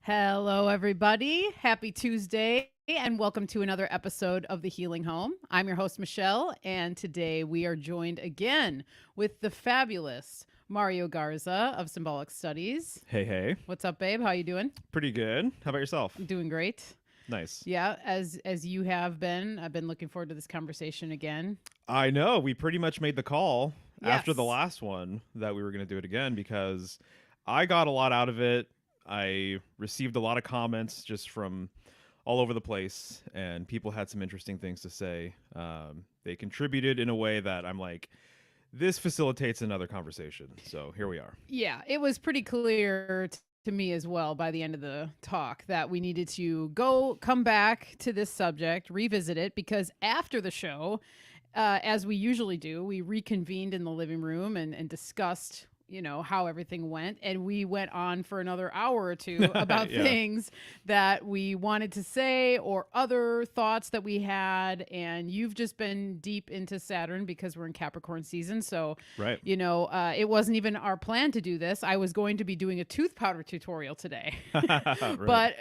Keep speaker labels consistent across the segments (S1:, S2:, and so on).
S1: Hello, everybody. Happy Tuesday, and welcome to another episode of The Healing Home. I'm your host, Michelle, and today we are joined again with the fabulous Mario Garza of Symbolic Studies.
S2: Hey, hey.
S1: What's up, babe? How you doing?
S2: Pretty good. How about yourself?
S1: I'm doing great.
S2: Nice.
S1: Yeah, as you have been. I've been looking forward to this conversation again.
S2: I know. We pretty much made the call after the
S1: Yes.
S2: last one that we were going to do it again because I got a lot out of it. I received a lot of comments just from all over the place, and people had some interesting things to say. They contributed in a way that I'm like, this facilitates another conversation. So here we are.
S1: Yeah, it was pretty clear to me as well by the end of the talk that we needed to come back to this subject, revisit it, because after the show, as we usually do, we reconvened in the living room and discussed, how everything went. And we went on for another hour or two about
S2: Yeah.
S1: things that we wanted to say or other thoughts that we had. And you've just been deep into Saturn because we're in Capricorn season. So,
S2: Right.
S1: it wasn't even our plan to do this. I was going to be doing a tooth powder tutorial today.
S2: Right.
S1: But,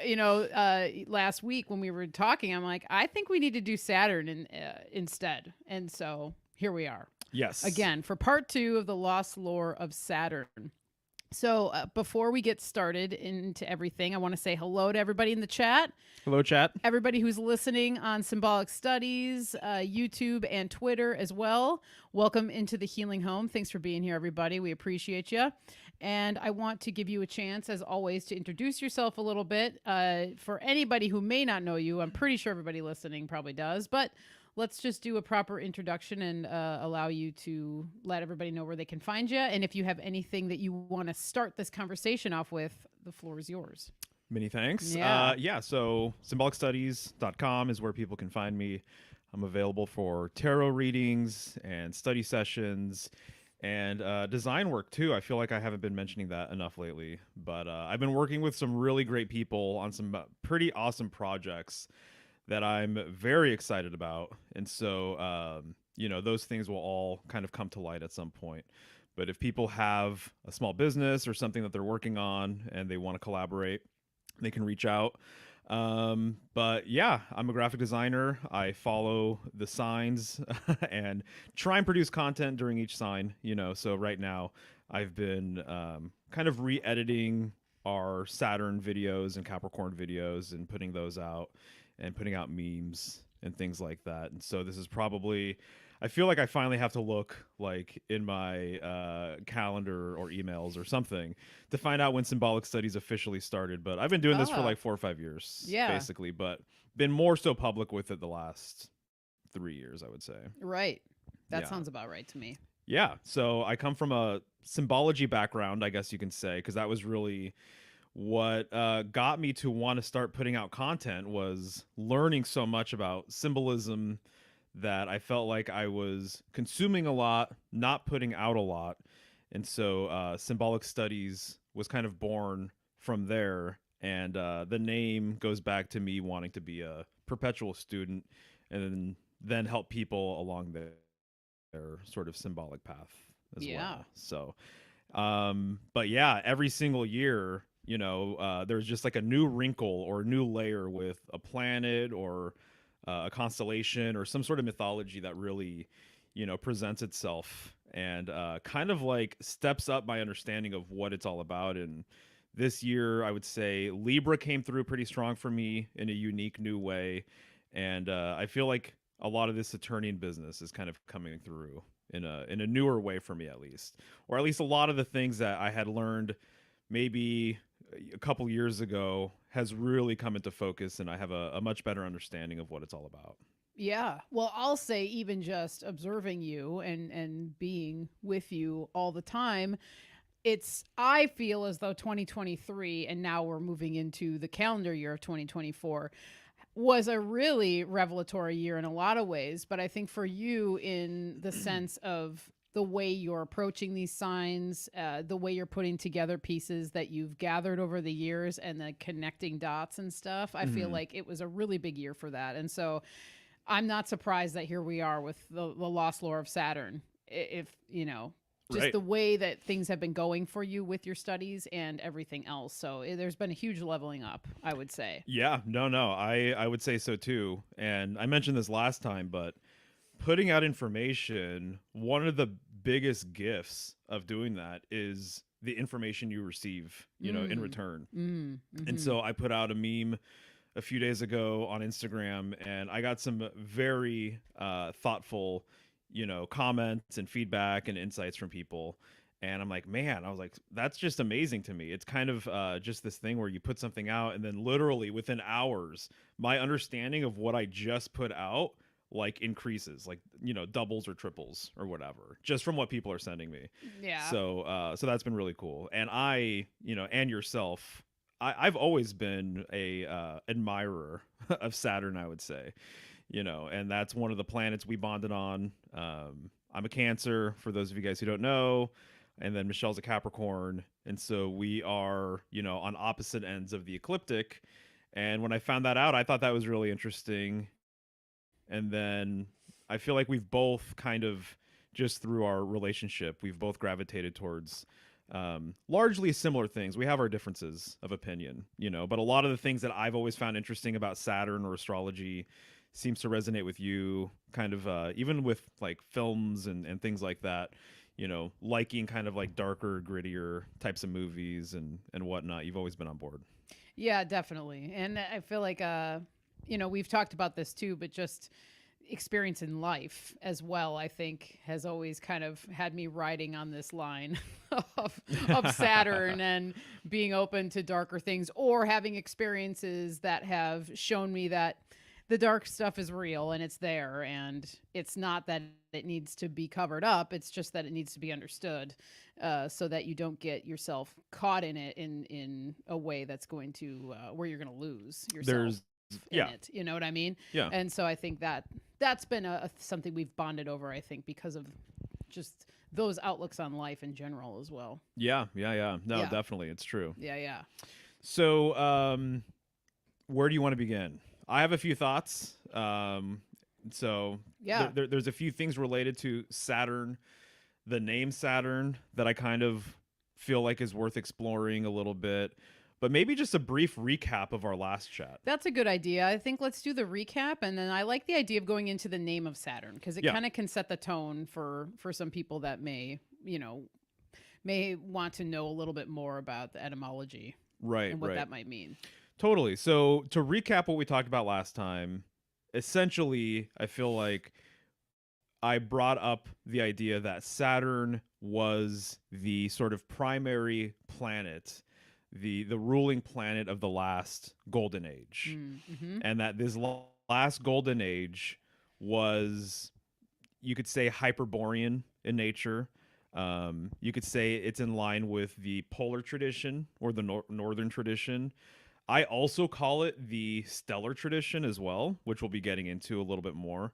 S1: last week when we were talking, I'm like, I think we need to do Saturn instead. And so here we are.
S2: Yes.
S1: Again, for part 2 of the Lost Lore of Saturn. So before we get started into everything, I want to say hello to everybody in the chat.
S2: Hello, chat.
S1: Everybody who's listening on Symbolic Studies, YouTube, and Twitter as well. Welcome into the Healing Home. Thanks for being here, everybody. We appreciate you. And I want to give you a chance, as always, to introduce yourself a little bit. For anybody who may not know you, I'm pretty sure everybody listening probably does, but let's just do a proper introduction and allow you to let everybody know where they can find you. And if you have anything that you want to start this conversation off with, the floor is yours.
S2: Many thanks.
S1: Yeah.
S2: So symbolicstudies.com is where people can find me. I'm available for tarot readings and study sessions and design work too. I feel like I haven't been mentioning that enough lately, but I've been working with some really great people on some pretty awesome projects that I'm very excited about. And so, those things will all kind of come to light at some point. But if people have a small business or something that they're working on and they want to collaborate, they can reach out. But yeah, I'm a graphic designer. I follow the signs and try and produce content during each sign, So right now I've been kind of re-editing our Saturn videos and Capricorn videos and putting those out and putting out memes and things like that. And so this is probably, I feel like I finally have to look like in my calendar or emails or something to find out when Symbolic Studies officially started. But I've been doing this for like 4 or 5 years, basically, but been more so public with it the last 3 years, I would say.
S1: Right. That sounds about right to me.
S2: Yeah. So I come from a symbology background, I guess you can say, because that was really what got me to want to start putting out content, was learning so much about symbolism that I felt like I was consuming a lot, not putting out a lot. And so Symbolic Studies was kind of born from there. And the name goes back to me wanting to be a perpetual student and then help people along their sort of symbolic path as well. So, but yeah, every single year, there's just like a new wrinkle or a new layer with a planet or a constellation or some sort of mythology that really, presents itself and kind of like steps up my understanding of what it's all about. And this year, I would say Libra came through pretty strong for me in a unique new way. And I feel like a lot of this Saturnian business is kind of coming through in a newer way for me, at least. Or at least a lot of the things that I had learned maybe a couple years ago has really come into focus, and I have a much better understanding of what it's all about.
S1: Yeah. Well, I'll say even just observing you and being with you all the time, I feel as though 2023, and now we're moving into the calendar year of 2024, was a really revelatory year in a lot of ways. But I think for you, in the sense of the way you're approaching these signs, the way you're putting together pieces that you've gathered over the years and the connecting dots and stuff, I feel like it was a really big year for that. And so I'm not surprised that here we are with the Lost Lore of Saturn. If, just
S2: Right.
S1: the way that things have been going for you with your studies and everything else. So there's been a huge leveling up, I would say.
S2: Yeah, no, I would say so too. And I mentioned this last time, but putting out information, one of the biggest gifts of doing that is the information you receive, in
S1: Mm.
S2: return. And
S1: Mm-hmm.
S2: so I put out a meme a few days ago on Instagram, and I got some very thoughtful, comments and feedback and insights from people. And I'm like, man, I was like, that's just amazing to me. It's kind of just this thing where you put something out, and then literally within hours, my understanding of what I just put out like increases, like doubles or triples or whatever, just from what people are sending me.
S1: Yeah.
S2: So that's been really cool. And and yourself, I've always been a admirer of Saturn, I would say, and that's one of the planets we bonded on. I'm a Cancer, for those of you guys who don't know, and then Michelle's a Capricorn, and so we are, on opposite ends of the ecliptic. And when I found that out, I thought that was really interesting. And then I feel like we've both kind of, just through our relationship, we've both gravitated towards largely similar things. We have our differences of opinion, but a lot of the things that I've always found interesting about Saturn or astrology seems to resonate with you, kind of even with like films and things like that, liking kind of like darker, grittier types of movies and whatnot. You've always been on board.
S1: Yeah, definitely. And I feel like we've talked about this too, but just experience in life as well, I think, has always kind of had me riding on this line of Saturn and being open to darker things, or having experiences that have shown me that the dark stuff is real and it's there, and it's not that it needs to be covered up, it's just that it needs to be understood, so that you don't get yourself caught in it in a way that's going to where you're going to lose yourself
S2: There's
S1: in
S2: yeah,
S1: it. You know what I mean?
S2: yeah.
S1: And so I think that's been something we've bonded over, I think, because of just those outlooks on life in general as well.
S2: Yeah. No,
S1: Yeah.
S2: definitely, it's true.
S1: Yeah.
S2: So, where do you want to begin? I have a few thoughts. So
S1: Yeah.
S2: there's a few things related to Saturn, the name Saturn, that I kind of feel like is worth exploring a little bit. But maybe just a brief recap of our last chat.
S1: That's a good idea. I think let's do the recap, and then I like the idea of going into the name of Saturn, because it
S2: Yeah.
S1: kind of can set the tone for some people that may want to know a little bit more about the etymology
S2: Right,
S1: and what
S2: right.
S1: that might mean.
S2: Totally. So to recap what we talked about last time, essentially, I feel like I brought up the idea that Saturn was the sort of primary planet, the ruling planet of the last golden age,
S1: Mm-hmm.
S2: and that this last golden age was, you could say, Hyperborean in nature. You could say it's in line with the polar tradition or the northern tradition. I also call it the stellar tradition as well, which we'll be getting into a little bit more.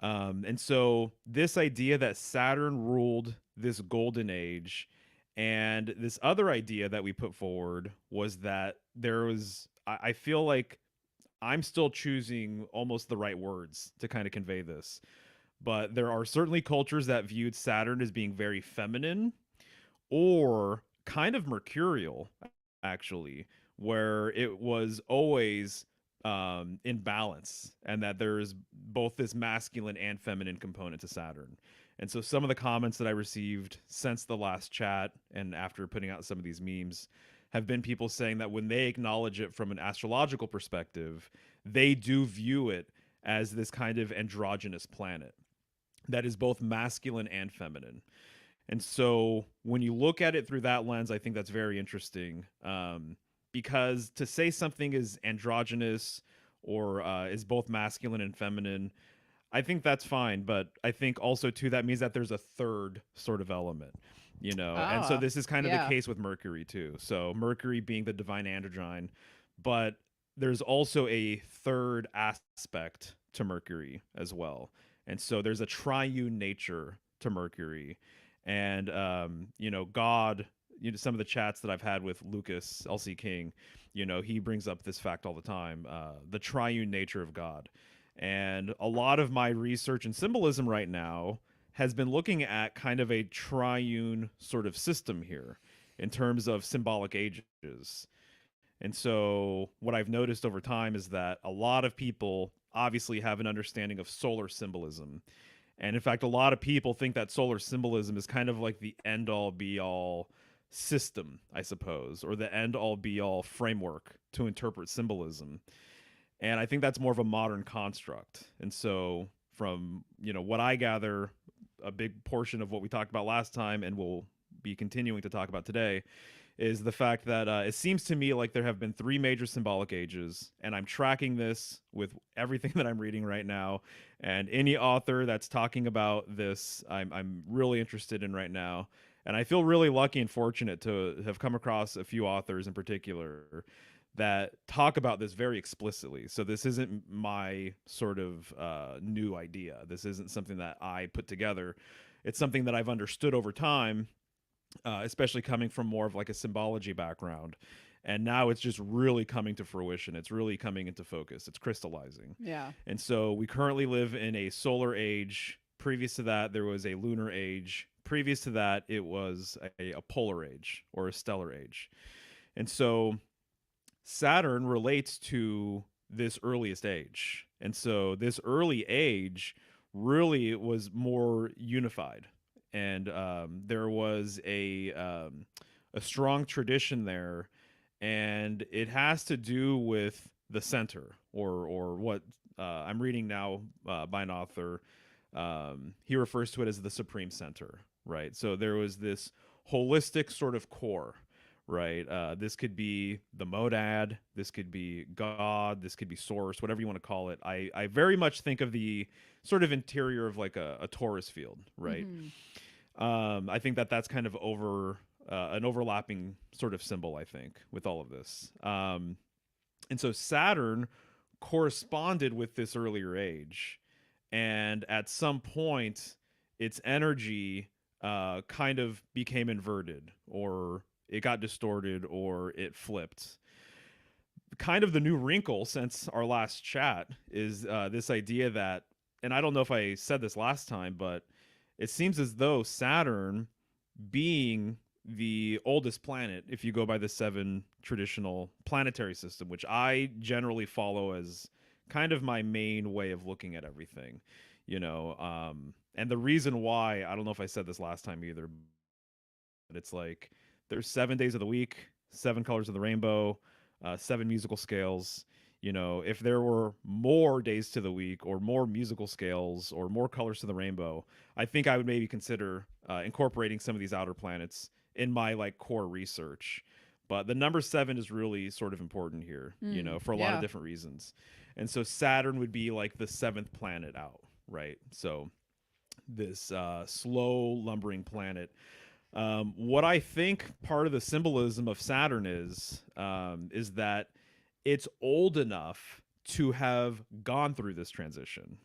S2: And so this idea that Saturn ruled this golden age, and this other idea that we put forward was that there was, I feel like I'm still choosing almost the right words to kind of convey this, but there are certainly cultures that viewed Saturn as being very feminine or kind of mercurial, actually, where it was always in balance, and that there is both this masculine and feminine component to Saturn. And so some of the comments that I received since the last chat and after putting out some of these memes have been people saying that when they acknowledge it from an astrological perspective, they do view it as this kind of androgynous planet that is both masculine and feminine. And so when you look at it through that lens, I think that's very interesting, because to say something is androgynous or is both masculine and feminine, I think that's fine. But I think also, too, that means that there's a third sort of element, And so
S1: Ah,
S2: this is kind of the
S1: yeah.
S2: case with Mercury, too. So Mercury being the divine androgyne, but there's also a third aspect to Mercury as well. And so there's a triune nature to Mercury. And God, some of the chats that I've had with Lucas LC King, he brings up this fact all the time, the triune nature of God. And a lot of my research and symbolism right now has been looking at kind of a triune sort of system here in terms of symbolic ages. And so what I've noticed over time is that a lot of people obviously have an understanding of solar symbolism. And in fact, a lot of people think that solar symbolism is kind of like the end all be all system, I suppose, or the end all be all framework to interpret symbolism. And I think that's more of a modern construct. And so from, what I gather, a big portion of what we talked about last time and we'll be continuing to talk about today is the fact that it seems to me like there have been three major symbolic ages, and I'm tracking this with everything that I'm reading right now. And any author that's talking about this, I'm really interested in right now. And I feel really lucky and fortunate to have come across a few authors in particular that talk about this very explicitly. So this isn't my sort of new idea. This isn't something that I put together. It's something that I've understood over time, especially coming from more of like a symbology background. And now it's just really coming to fruition. It's really coming into focus. It's crystallizing.
S1: Yeah.
S2: And so we currently live in a solar age. Previous to that, there was a lunar age. Previous to that, it was a polar age or a stellar age. And so Saturn relates to this earliest age. And so this early age really was more unified. And there was a strong tradition there. And it has to do with the center, or what I'm reading now by an author. He refers to it as the supreme center, right? So there was this holistic sort of core, right? This could be the monad, this could be God, this could be source, whatever you want to call it. I very much think of the sort of interior of like a torus field, right? I think that's kind of an overlapping sort of symbol, I think, with all of this. And so Saturn corresponded with this earlier age. And at some point, its energy kind of became inverted, or it got distorted, or it flipped. Kind of the new wrinkle since our last chat is this idea that, and I don't know if I said this last time, but it seems as though Saturn, being the oldest planet, if you go by the 7 traditional planetary system, which I generally follow as kind of my main way of looking at everything, and the reason why, I don't know if I said this last time either, but it's like there's 7 days of the week, 7 colors of the rainbow, 7 musical scales. If there were more days to the week or more musical scales or more colors to the rainbow, I think I would maybe consider incorporating some of these outer planets in my like core research. But the number 7 is really sort of important here, for a lot of different reasons. And so Saturn would be like the 7th planet out, right? So this slow lumbering planet. What I think part of the symbolism of Saturn is that it's old enough to have gone through this transition.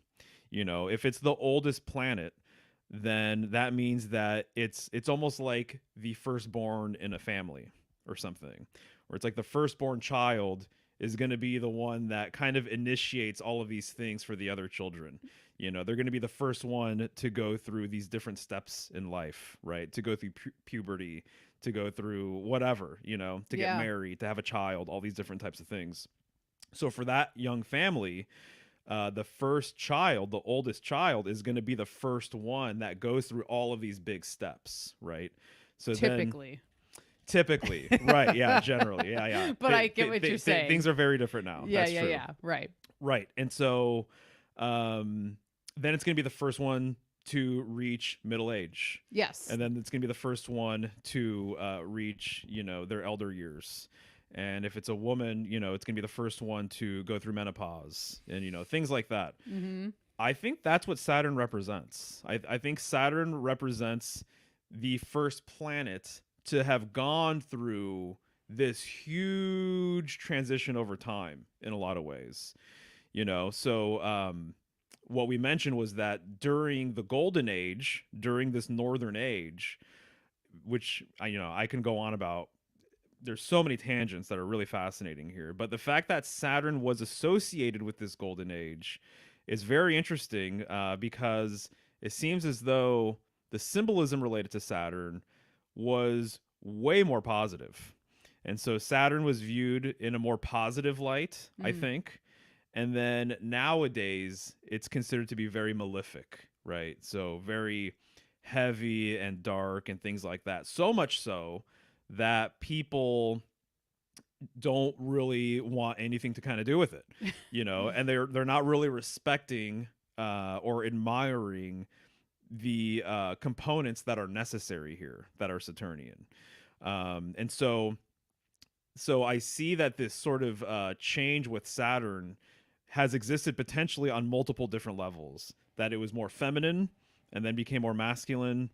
S2: If it's the oldest planet, then that means that it's almost like the firstborn in a family or something, or it's like the firstborn child is going to be the one that kind of initiates all of these things for the other children. They're going to be the first one to go through these different steps in life, right? To go through puberty, to go through whatever, to get married, to have a child, all these different types of things. So for that young family, the first child, the oldest child, is going to be the first one that goes through all of these big steps, right? So typically, right? Yeah, generally, yeah.
S1: But I get what you're saying.
S2: Things are very different now.
S1: Yeah,
S2: That's true.
S1: yeah,
S2: Right. And so, then it's going to be the first one to reach middle age.
S1: Yes.
S2: And then it's going to be the first one to reach, their elder years. And if it's a woman, it's going to be the first one to go through menopause and, things like that.
S1: Mm-hmm.
S2: I think that's what Saturn represents. I think Saturn represents the first planet to have gone through this huge transition over time in a lot of ways. So what we mentioned was that during the golden age, during this northern age, which I can go on about, there's so many tangents that are really fascinating here, but the fact that Saturn was associated with this golden age is very interesting, because it seems as though the symbolism related to Saturn was way more positive. And so Saturn was viewed in a more positive light, I
S1: Mm.
S2: think. And then nowadays, it's considered to be very malefic, right? So very heavy and dark and things like that. So much so that people don't really want anything to kind of do with it, and they're not really respecting or admiring the components that are necessary here that are Saturnian. And so I see that this sort of change with Saturn has existed potentially on multiple different levels. That it was more feminine and then became more masculine,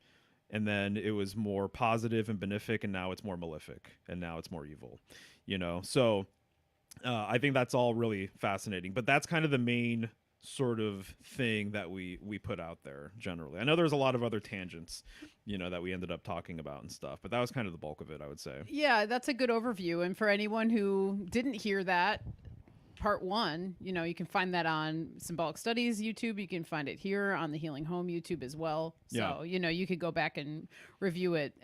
S2: and then it was more positive and benefic, and now it's more malefic, and now it's more evil. So I think that's all really fascinating. But that's kind of the main sort of thing that we put out there generally. I know there's a lot of other tangents, that we ended up talking about and stuff, but that was kind of the bulk of it, I would say.
S1: Yeah, that's a good overview. And for anyone who didn't hear that, part one, you can find that on Symbolic Studies YouTube. You can find it here on the Healing Home YouTube as well. So, you could go back and review it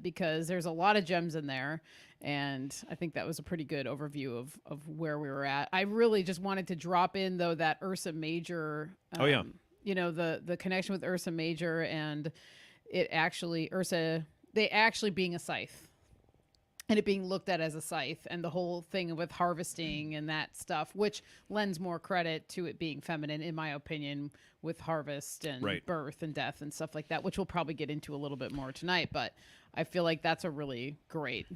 S1: because there's a lot of gems in there. And I think that was a pretty good overview of where we were at. I really just wanted to drop in, though, that Ursa Major, the connection with Ursa Major and they actually being a scythe. And it being looked at as a scythe, and the whole thing with harvesting and that stuff, which lends more credit to it being feminine, in my opinion, with harvest and birth and death and stuff like that, which we'll probably get into a little bit more tonight. But I feel like that's a really great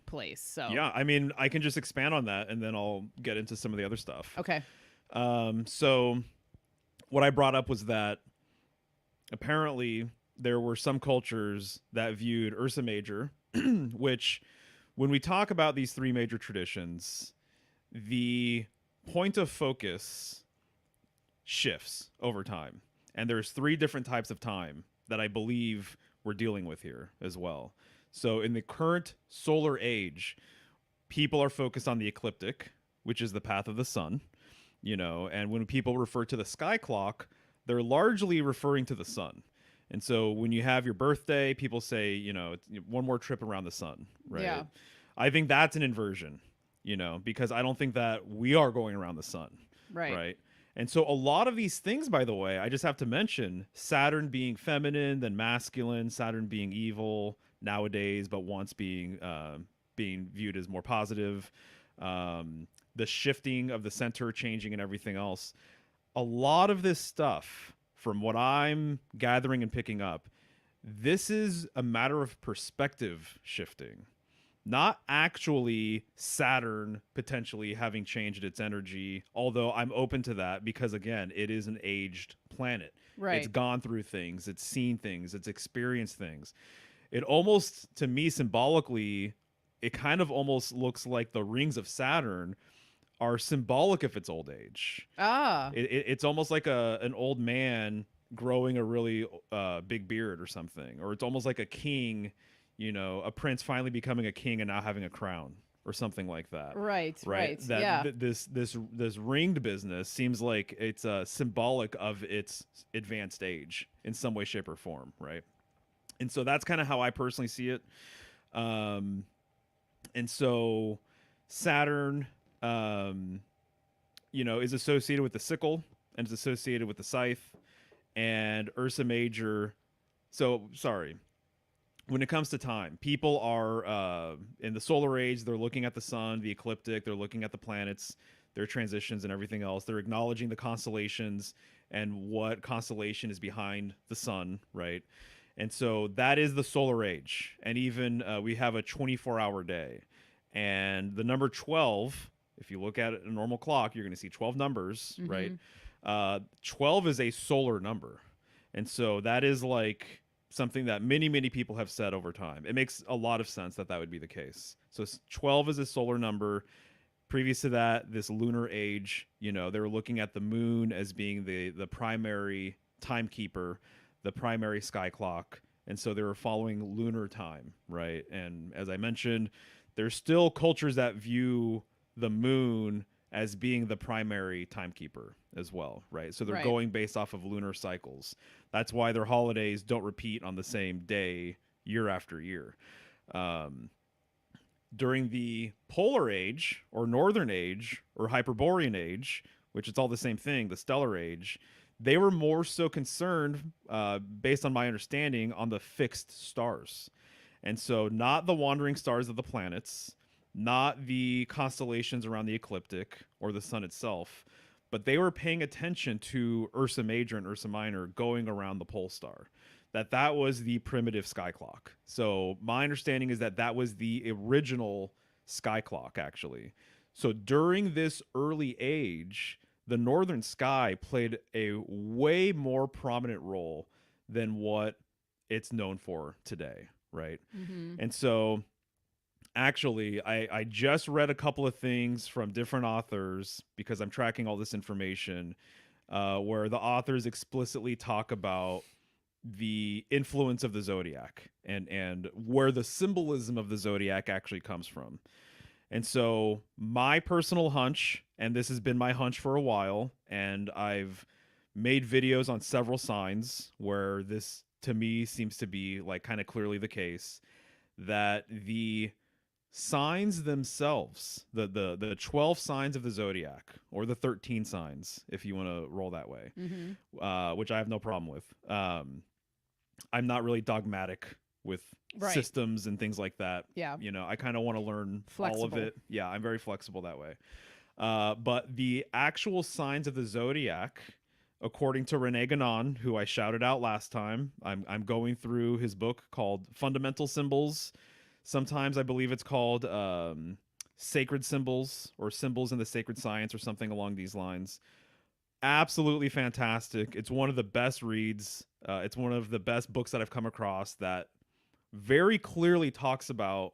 S1: place. So
S2: I mean, I can just expand on that, and then I'll get into some of the other stuff.
S1: Okay.
S2: So what I brought up was that apparently there were some cultures that viewed Ursa Major, which, when we talk about these three major traditions, the point of focus shifts over time. And there's three different types of time that I believe we're dealing with here as well. So in the current solar age, people are focused on the ecliptic, which is the path of the sun, and when people refer to the sky clock, they're largely referring to the sun. And so when you have your birthday, people say, one more trip around the sun, right?
S1: Yeah.
S2: I think that's an inversion, because I don't think that we are going around the sun. Right. And so a lot of these things, by the way, I just have to mention Saturn being feminine, then masculine, Saturn being evil nowadays, but once being viewed as more positive, the shifting of the center changing and everything else. A lot of this stuff, from what I'm gathering and picking up, this is a matter of perspective shifting, not actually Saturn potentially having changed its energy, although I'm open to that because, again, it is an aged planet.
S1: Right.
S2: It's gone through things. It's seen things. It's experienced things. It almost, to me, symbolically, it kind of almost looks like the rings of Saturn are symbolic of its old age. It's almost like an old man growing a really big beard or something, or it's almost like a king, a prince finally becoming a king and now having a crown or something like that.
S1: Right.
S2: That this ringed business seems like it's symbolic of its advanced age in some way, shape, or form, right? And so that's kind of how I personally see it. And so Saturn, is associated with the sickle and is associated with the scythe, and Ursa Major. So, sorry. When it comes to time, people are in the solar age, they're looking at the sun, the ecliptic, they're looking at the planets, their transitions and everything else. They're acknowledging the constellations and what constellation is behind the sun, right? And so that is the solar age. And even we have a 24-hour day. And the number 12, if you look at it in a normal clock, you're going to see 12 numbers, right? 12 is a solar number. And so that is like something that many, many people have said over time. It makes a lot of sense that would be the case. So 12 is a solar number. Previous to that, this lunar age, they were looking at the moon as being the primary timekeeper, the primary sky clock. And so they were following lunar time, right? And as I mentioned, there's still cultures that view the moon as being the primary timekeeper as well, right? So they're
S1: Right.
S2: going based off of lunar cycles. That's why their holidays don't repeat on the same day year after year. Um, During the polar age or northern age or hyperborean age, which it's all the same thing, the stellar age, they were more so concerned, based on my understanding, on the fixed stars. And so, not the wandering stars of the planets, not the constellations around the ecliptic or the sun itself, but they were paying attention to Ursa Major and Ursa Minor going around the pole star. That was the primitive sky clock. So my understanding is that that was the original sky clock, actually. So during this early age, the northern sky played a way more prominent role than what it's known for today, right?
S1: Mm-hmm.
S2: And so actually, I just read a couple of things from different authors because I'm tracking all this information, where the authors explicitly talk about the influence of the zodiac and where the symbolism of the zodiac actually comes from. And so my personal hunch, and this has been my hunch for a while, and I've made videos on several signs where this to me seems to be like kind of clearly the case, that the signs themselves, the 12 signs of the zodiac, or the 13 signs if you want to roll that way,
S1: Mm-hmm.
S2: which I have no problem with. I'm not really dogmatic with
S1: Right.
S2: systems and things like that.
S1: Yeah.
S2: You know, I kind of want to learn all of
S1: Flexible.
S2: it. Yeah, I'm very flexible that way. But the actual signs of the zodiac, according to Rene Guénon, who I shouted out last time, I'm going through his book called Fundamental Symbols. Sometimes I believe it's called Sacred Symbols or Symbols in the Sacred Science or something along these lines. Absolutely fantastic. It's one of the best reads. It's one of the best books that I've come across that very clearly talks about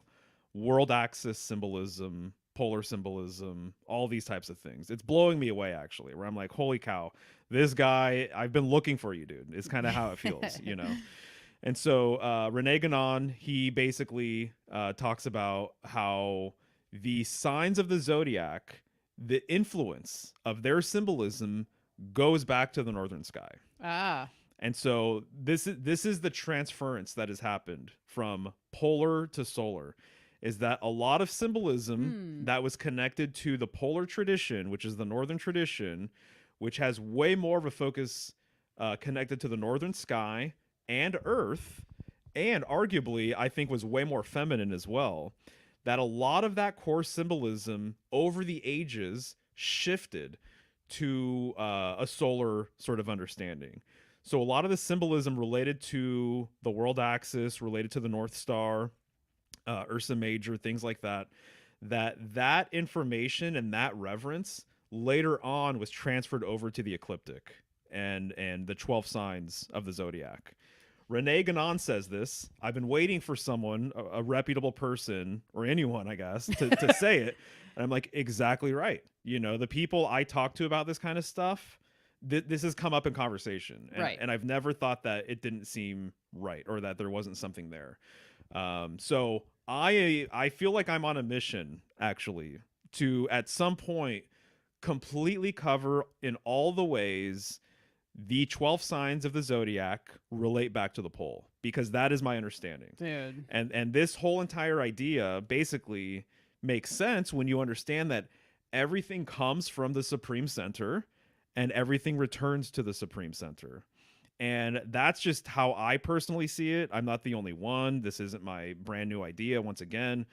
S2: world axis symbolism, polar symbolism, all these types of things. It's blowing me away, actually, where I'm like, holy cow, this guy, I've been looking for you, dude. It's kind of how it feels, you know? And so Rene Guénon, he basically talks about how the signs of the zodiac, the influence of their symbolism goes back to the northern sky.
S1: Ah.
S2: And so this is the transference that has happened from polar to solar, is that a lot of symbolism that was connected to the polar tradition, which is the northern tradition, which has way more of a focus connected to the northern sky and earth, and arguably I think was way more feminine as well, that a lot of that core symbolism over the ages shifted to a solar sort of understanding. So a lot of the symbolism related to the world axis, related to the North Star, Ursa Major, things like that, that information and that reverence later on was transferred over to the ecliptic and the 12 signs of the zodiac. Rene Guénon says this. I've been waiting for someone, a reputable person, or anyone, I guess, to say it. And I'm like, exactly right. You know, the people I talk to about this kind of stuff, this has come up in conversation.
S1: Right.
S2: And I've never thought that it didn't seem right or that there wasn't something there. So I feel like I'm on a mission, actually, to at some point completely cover in all the ways the 12 signs of the zodiac relate back to the pole, because that is my understanding.
S1: Dude.
S2: And this whole entire idea basically makes sense when you understand that everything comes from the Supreme Center and everything returns to the Supreme Center. And that's just how I personally see it. I'm not the only one. This isn't my brand new idea, once again.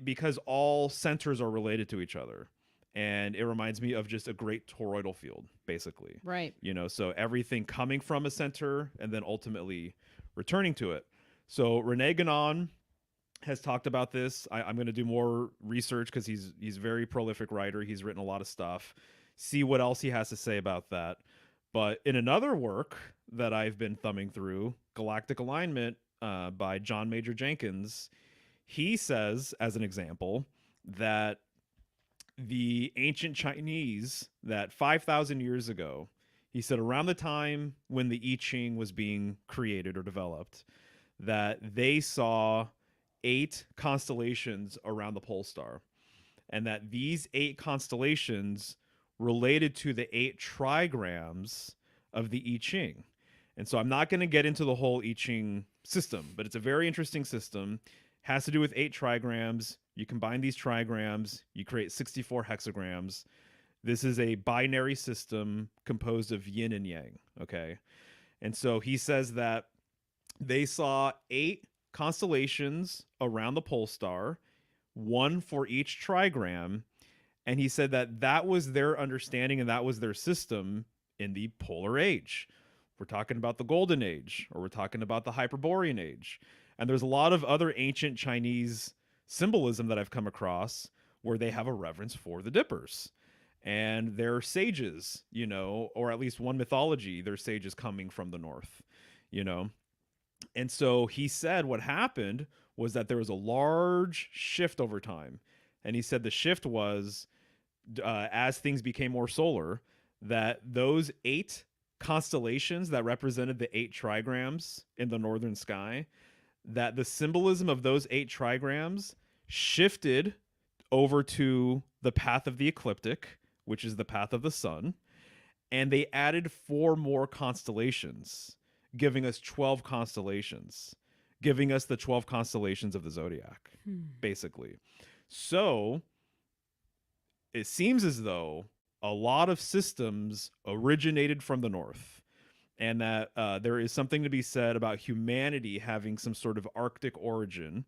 S2: Because all centers are related to each other. And it reminds me of just a great toroidal field, basically.
S1: Right.
S2: You know, so everything coming from a center and then ultimately returning to it. So Rene Guénon has talked about this. I'm going to do more research because he's a very prolific writer. He's written a lot of stuff. See what else he has to say about that. But in another work that I've been thumbing through, Galactic Alignment by John Major Jenkins, he says, as an example, that the ancient Chinese, that 5,000 years ago, he said around the time when the I Ching was being created or developed, that they saw 8 constellations around the pole star. and that these 8 constellations related to the 8 trigrams of the I Ching. And so I'm not going to get into the whole I Ching system, but it's a very interesting system. Has to do with 8 trigrams. You combine these trigrams, you create 64 hexagrams. This is a binary system composed of yin and yang, okay? And so he says that they saw 8 constellations around the pole star, one for each trigram, and he said that that was their understanding and that was their system in the polar age. We're talking about the golden age, or we're talking about the hyperborean age. And there's a lot of other ancient Chinese symbolism that I've come across where they have a reverence for the dippers and their sages, you know, or at least one mythology, their sages coming from the north, you know. And so he said what happened was that there was a large shift over time. And he said the shift was as things became more solar, that those 8 constellations that represented the 8 trigrams in the northern sky, that the symbolism of those 8 trigrams shifted over to the path of the ecliptic, which is the path of the sun, and they added 4 more constellations, giving us 12 constellations, giving us the 12 constellations of the zodiac, basically. So it seems as though a lot of systems originated from the north, and that there is something to be said about humanity having some sort of Arctic origin,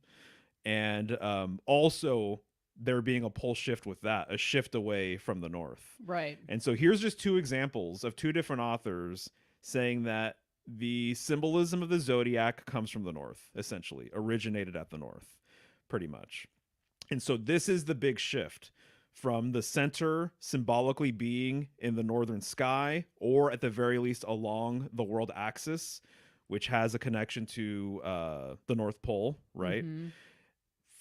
S2: and also there being a pole shift with that, a shift away from the north.
S1: Right.
S2: And so here's just 2 examples of 2 different authors saying that the symbolism of the zodiac comes from the north, essentially, originated at the north, pretty much. And so this is the big shift from the center symbolically being in the northern sky, or at the very least along the world axis, which has a connection to the North Pole, right?
S1: Mm-hmm.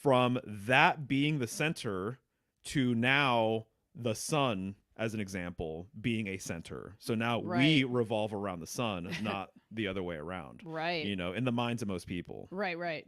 S2: From that being the center to now the sun, as an example, being a center. So now we revolve around the sun, not the other way around.
S1: Right.
S2: You know, in the minds of most people.
S1: Right.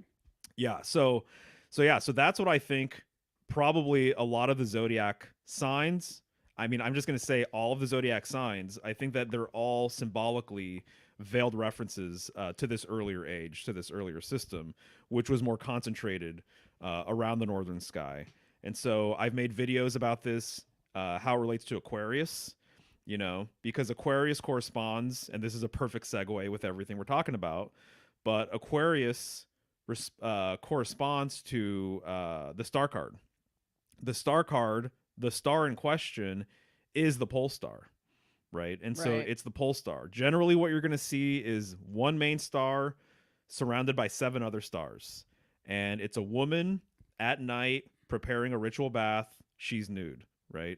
S2: Yeah. So that's what I think. Probably a lot of the zodiac signs. I mean, I'm just going to say all of the zodiac signs. I think that they're all symbolically veiled references to this earlier age, to this earlier system, which was more concentrated around the northern sky. And so I've made videos about this, how it relates to Aquarius, you know, because Aquarius corresponds, and this is a perfect segue with everything we're talking about, but Aquarius corresponds to the star card. The star card, the star in question, is the pole star, right? And so it's the pole star. Generally, what you're going to see is one main star surrounded by 7 other stars. And it's a woman at night preparing a ritual bath. She's nude, right?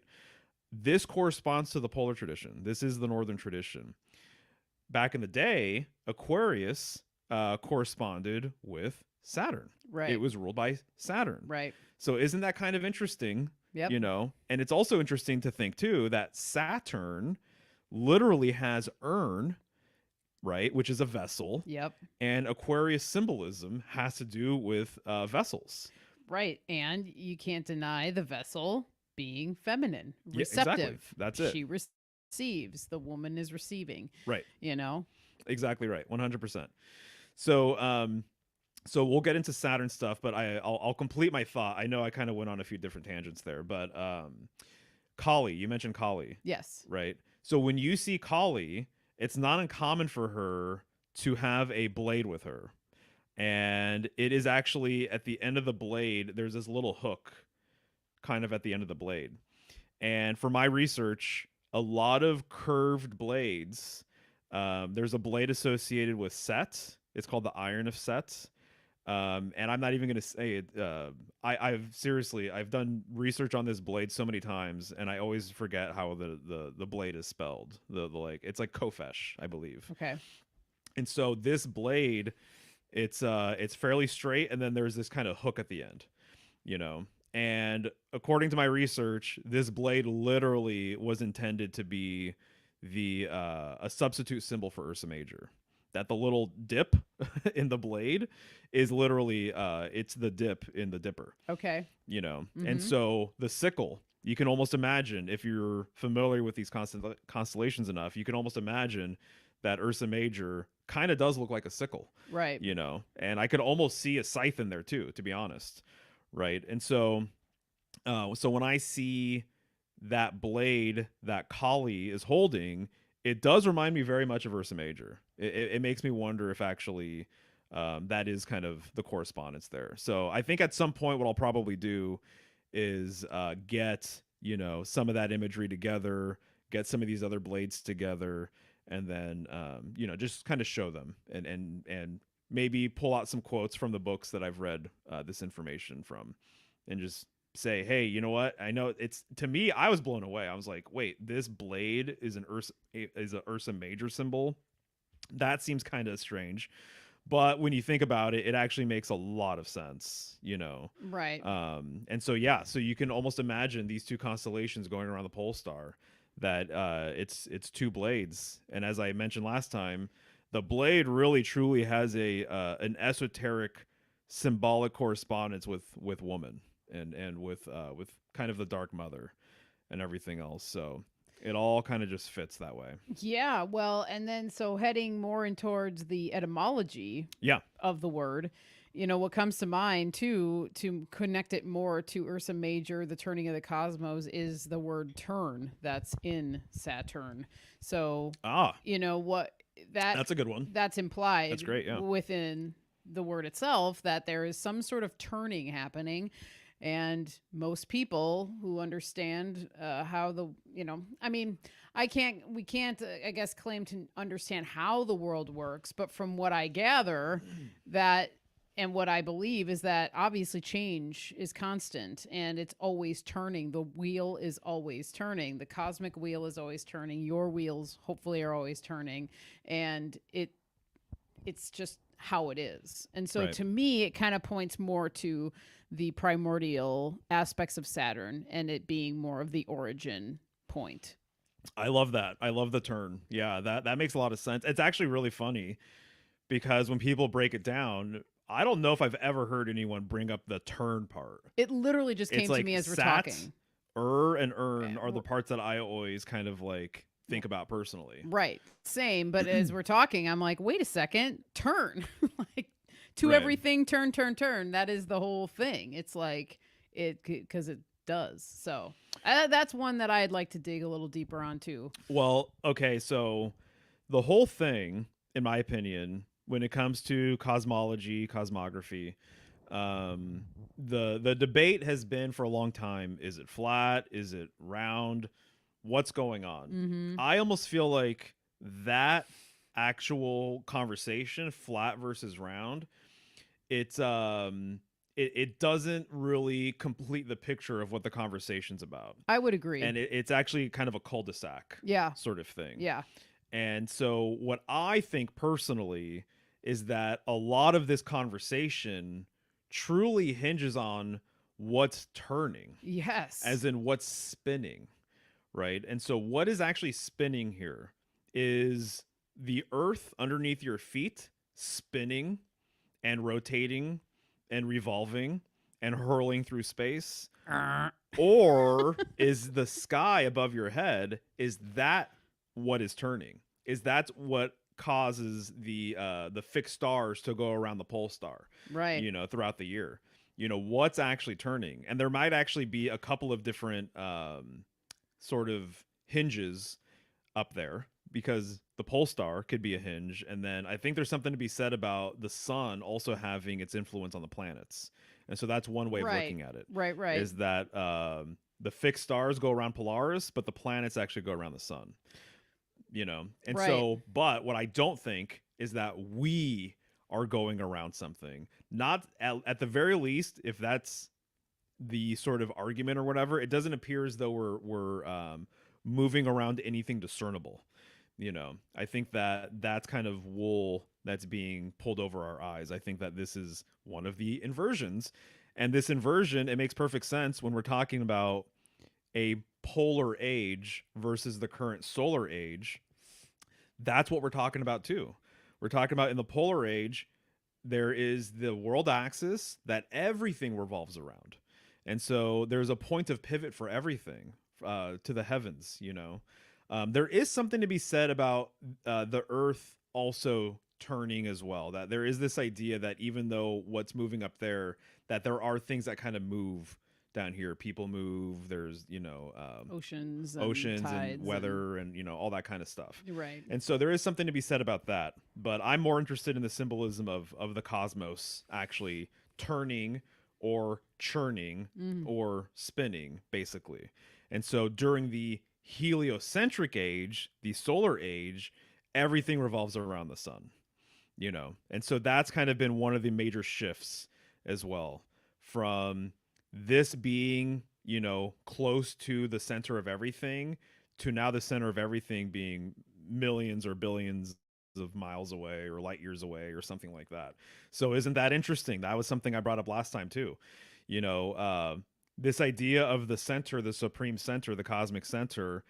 S2: This corresponds to the polar tradition. This is the northern tradition. Back in the day, Aquarius corresponded with Saturn.
S1: Right.
S2: It was ruled by Saturn.
S1: Right.
S2: So isn't that kind of interesting?
S1: Yep.
S2: You know, and it's also interesting to think too that Saturn literally has urn, right, which is a vessel.
S1: Yep.
S2: And Aquarius symbolism has to do with vessels.
S1: Right. And you can't deny the vessel being feminine, receptive.
S2: Yeah, exactly. That's it.
S1: She receives. The woman is receiving.
S2: Right.
S1: You know?
S2: Exactly right. 100%. So we'll get into Saturn stuff, but I'll complete my thought. I know I kind of went on a few different tangents there, but Kali, you mentioned Kali.
S1: Yes.
S2: Right. So when you see Kali, it's not uncommon for her to have a blade with her. And it is actually at the end of the blade, there's this little hook kind of at the end of the blade. And for my research, a lot of curved blades, there's a blade associated with Set. It's called the Iron of Set. And I'm not even going to say it. I've done research on this blade so many times, and I always forget how the blade is spelled. It's like Kofesh, I believe.
S1: Okay.
S2: And so this blade, it's fairly straight, and then there's this kind of hook at the end, you know. And according to my research, this blade literally was intended to be a substitute symbol for Ursa Major. that the little dip in the blade is literally it's the dip in the dipper,
S1: Okay.
S2: you know. And
S1: Mm-hmm.
S2: so the sickle, you can almost imagine, if you're familiar with these constellations enough, you can almost imagine that Ursa Major kind of does look like a sickle,
S1: Right.
S2: you know. And I could almost see a scythe in there too, to be honest, right? And so so when I see that blade that Kali is holding, it does remind me very much of Ursa Major. It makes me wonder if actually that is kind of the correspondence there. So I think at some point what I'll probably do is get, you know, some of that imagery together, get some of these other blades together, and then you know, just kind of show them and maybe pull out some quotes from the books that I've read this information from, and just say, hey, you know what? I know it's, to me, I was blown away. I was like, wait, this blade is an Ursa Major symbol. That seems kind of strange. But when you think about it, it actually makes a lot of sense, you know.
S1: Right.
S2: And so yeah, so you can almost imagine these two constellations going around the pole star. That it's two blades, and as I mentioned last time, the blade really truly has a an esoteric symbolic correspondence with woman and with kind of the Dark Mother and everything else. So it all kind of just fits that way.
S1: Yeah, well, and then so heading more in towards the etymology
S2: Yeah.
S1: of the word, you know, what comes to mind too, to connect it more to Ursa Major, the turning of the cosmos, is the word turn that's in Saturn. So,
S2: Ah,
S1: you know, what that
S2: that's a good one.
S1: that's
S2: That's
S1: implied
S2: great. Yeah.
S1: within the word itself, that there is some sort of turning happening. And most people who understand how the, you know, I mean, we can't, I guess, claim to understand how the world works, but from what I gather, that, and what I believe is that obviously change is constant and it's always turning. The wheel is always turning. The cosmic wheel is always turning. Your wheels hopefully are always turning. And it's just how it is. And so
S2: Right.
S1: to me, it kind of points more to the primordial aspects of Saturn and it being more of the origin point.
S2: I love that. I love the turn. Yeah, that makes a lot of sense. It's actually really funny because when people break it down, I don't know if I've ever heard anyone bring up the turn part.
S1: It literally just
S2: It's
S1: came to
S2: like
S1: me as we're
S2: sat,
S1: talking.
S2: and earn are the
S1: R-
S2: parts that I always kind of like think about personally.
S1: Right. Same. But as we're talking, I'm like, wait a second, turn. Like, to
S2: Right.
S1: everything, turn, turn, turn. That is the whole thing. It's like, because it does. So that's one that I'd like to dig a little deeper on too.
S2: Well, okay, so the whole thing, in my opinion, when it comes to cosmology, cosmography, the debate has been for a long time: is it flat? Is it round? What's going on?
S1: Mm-hmm.
S2: I almost feel like that actual conversation, flat versus round, it's it doesn't really complete the picture of what the conversation's about.
S1: I would agree.
S2: And it's actually kind of a cul-de-sac
S1: Yeah.
S2: sort of thing.
S1: Yeah.
S2: And so what I think personally is that a lot of this conversation truly hinges on what's turning,
S1: Yes.
S2: as in what's spinning, right? And so what is actually spinning here is the earth underneath your feet spinning and rotating and revolving and hurling through space, or is the sky above your head, is that what is turning? Is that what causes the fixed stars to go around the pole star,
S1: Right.
S2: you know, throughout the year? You know, what's actually turning? And there might actually be a couple of different sort of hinges up there, because the pole star could be a hinge, and then I think there's something to be said about the sun also having its influence on the planets. And so that's one way of
S1: Right.
S2: looking at it,
S1: Right. Right.
S2: is that the fixed stars go around Polaris, but the planets actually go around the sun, you know. And
S1: Right.
S2: so, but what I don't think is that we are going around something. Not at the very least, if that's the sort of argument or whatever, it doesn't appear as though we're moving around anything discernible. You know, I think that that's kind of wool that's being pulled over our eyes. I think that this is one of the inversions, and this inversion, it makes perfect sense when we're talking about a polar age versus the current solar age. That's what we're talking about too. We're talking about in the polar age, there is the world axis that everything revolves around. And so there's a point of pivot for everything to the heavens, you know. There is something to be said about the earth also turning as well. That there is this idea that even though what's moving up there, that there are things that kind of move down here. People move. There's, you know,
S1: oceans
S2: and
S1: tides
S2: weather and, you know, all that kind of stuff.
S1: right.
S2: And so there is something to be said about that. But I'm more interested in the symbolism of the cosmos actually turning or churning or spinning, basically. And so during the heliocentric age, the solar age, everything revolves around the sun, you know. And so that's kind of been one of the major shifts as well, from this being, you know, close to the center of everything to now the center of everything being millions or billions of miles away or light years away or something like that. So isn't that interesting? That was something I brought up last time too. You know, this idea of the center, the supreme center, the cosmic center,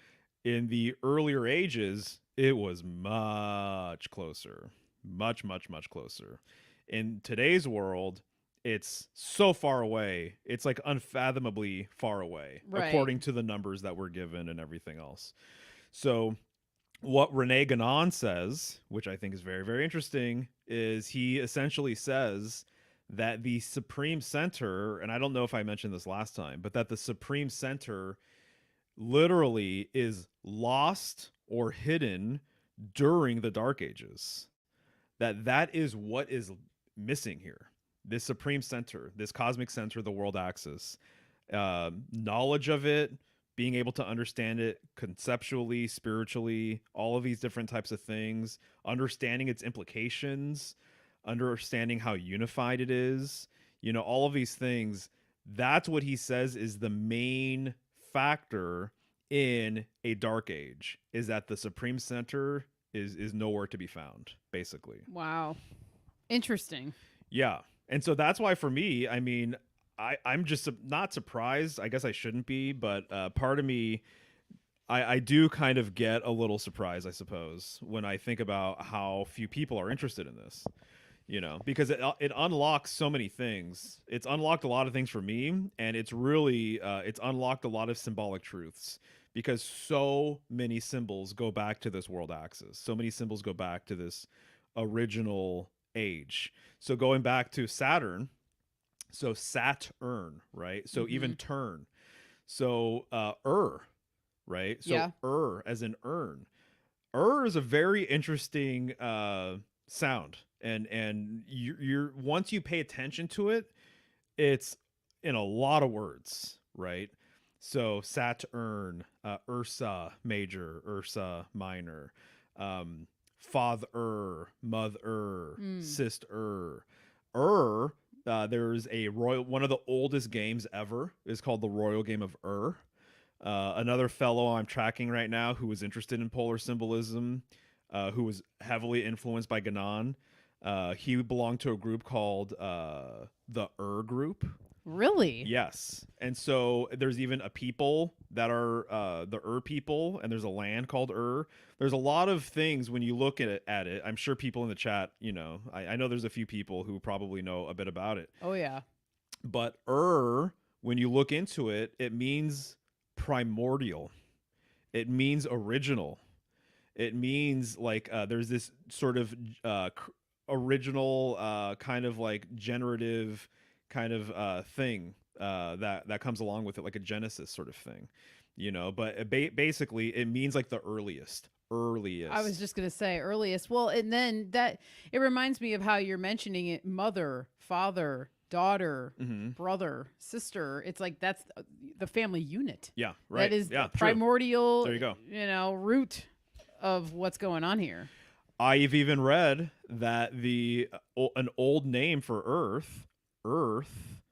S2: in the earlier ages, it was much closer, much closer. In today's world, it's so far away. It's like unfathomably far away,
S1: Right.
S2: according to the numbers that we're given and everything else. So what Rene Guénon says, which I think is very, very interesting, is he essentially says that the supreme center, and I don't know if I mentioned this last time, but that the supreme center literally is lost or hidden during the Dark Ages. That is what is missing here. This supreme center, this cosmic center, the world axis, knowledge of it, being able to understand it conceptually, spiritually, all of these different types of things, understanding its implications, understanding how unified it is, you know, all of these things. That's what he says is the main factor in a dark age, is that the supreme center is nowhere to be found, basically.
S1: Wow. Interesting.
S2: Yeah. And so that's why for me, I mean, I'm just not surprised. I guess I shouldn't be, but part of me, I do kind of get a little surprised, I suppose, when I think about how few people are interested in this, you know, because it unlocks so many things. It's unlocked a lot of things for me, and it's really, it's unlocked a lot of symbolic truths, because so many symbols go back to this world axis. So many symbols go back to this original age. So going back to Saturn, so Saturn, right? So even turn. So right? So
S1: Yeah.
S2: as in urn. Is a very interesting sound. And you're once you pay attention to it, it's in a lot of words, right? So Saturn, Ursa major, Ursa minor, father, mother, sister. There's a royal, one of the oldest games ever is called the Royal Game of Another fellow I'm tracking right now who was interested in polar symbolism, who was heavily influenced by Guénon. He belonged to a group called the Group.
S1: Really?
S2: Yes. And so there's even a people that are the people, and there's a land called There's a lot of things when you look at it. I'm sure people in the chat, you know, I know there's a few people who probably know a bit about it.
S1: Oh, yeah.
S2: But when you look into it, it means primordial. It means original. It means like there's this sort of original kind of like generative kind of thing that comes along with it, like a genesis sort of thing, you know. But basically it means like the earliest.
S1: I was just gonna say earliest. Well, and then that it reminds me of how you're mentioning it: mother, father, daughter, brother, sister. It's like that's the family unit.
S2: Yeah, right.
S1: That is
S2: the
S1: primordial.
S2: There you go.
S1: You know, root of what's going on here.
S2: I've even read that an old name for Earth,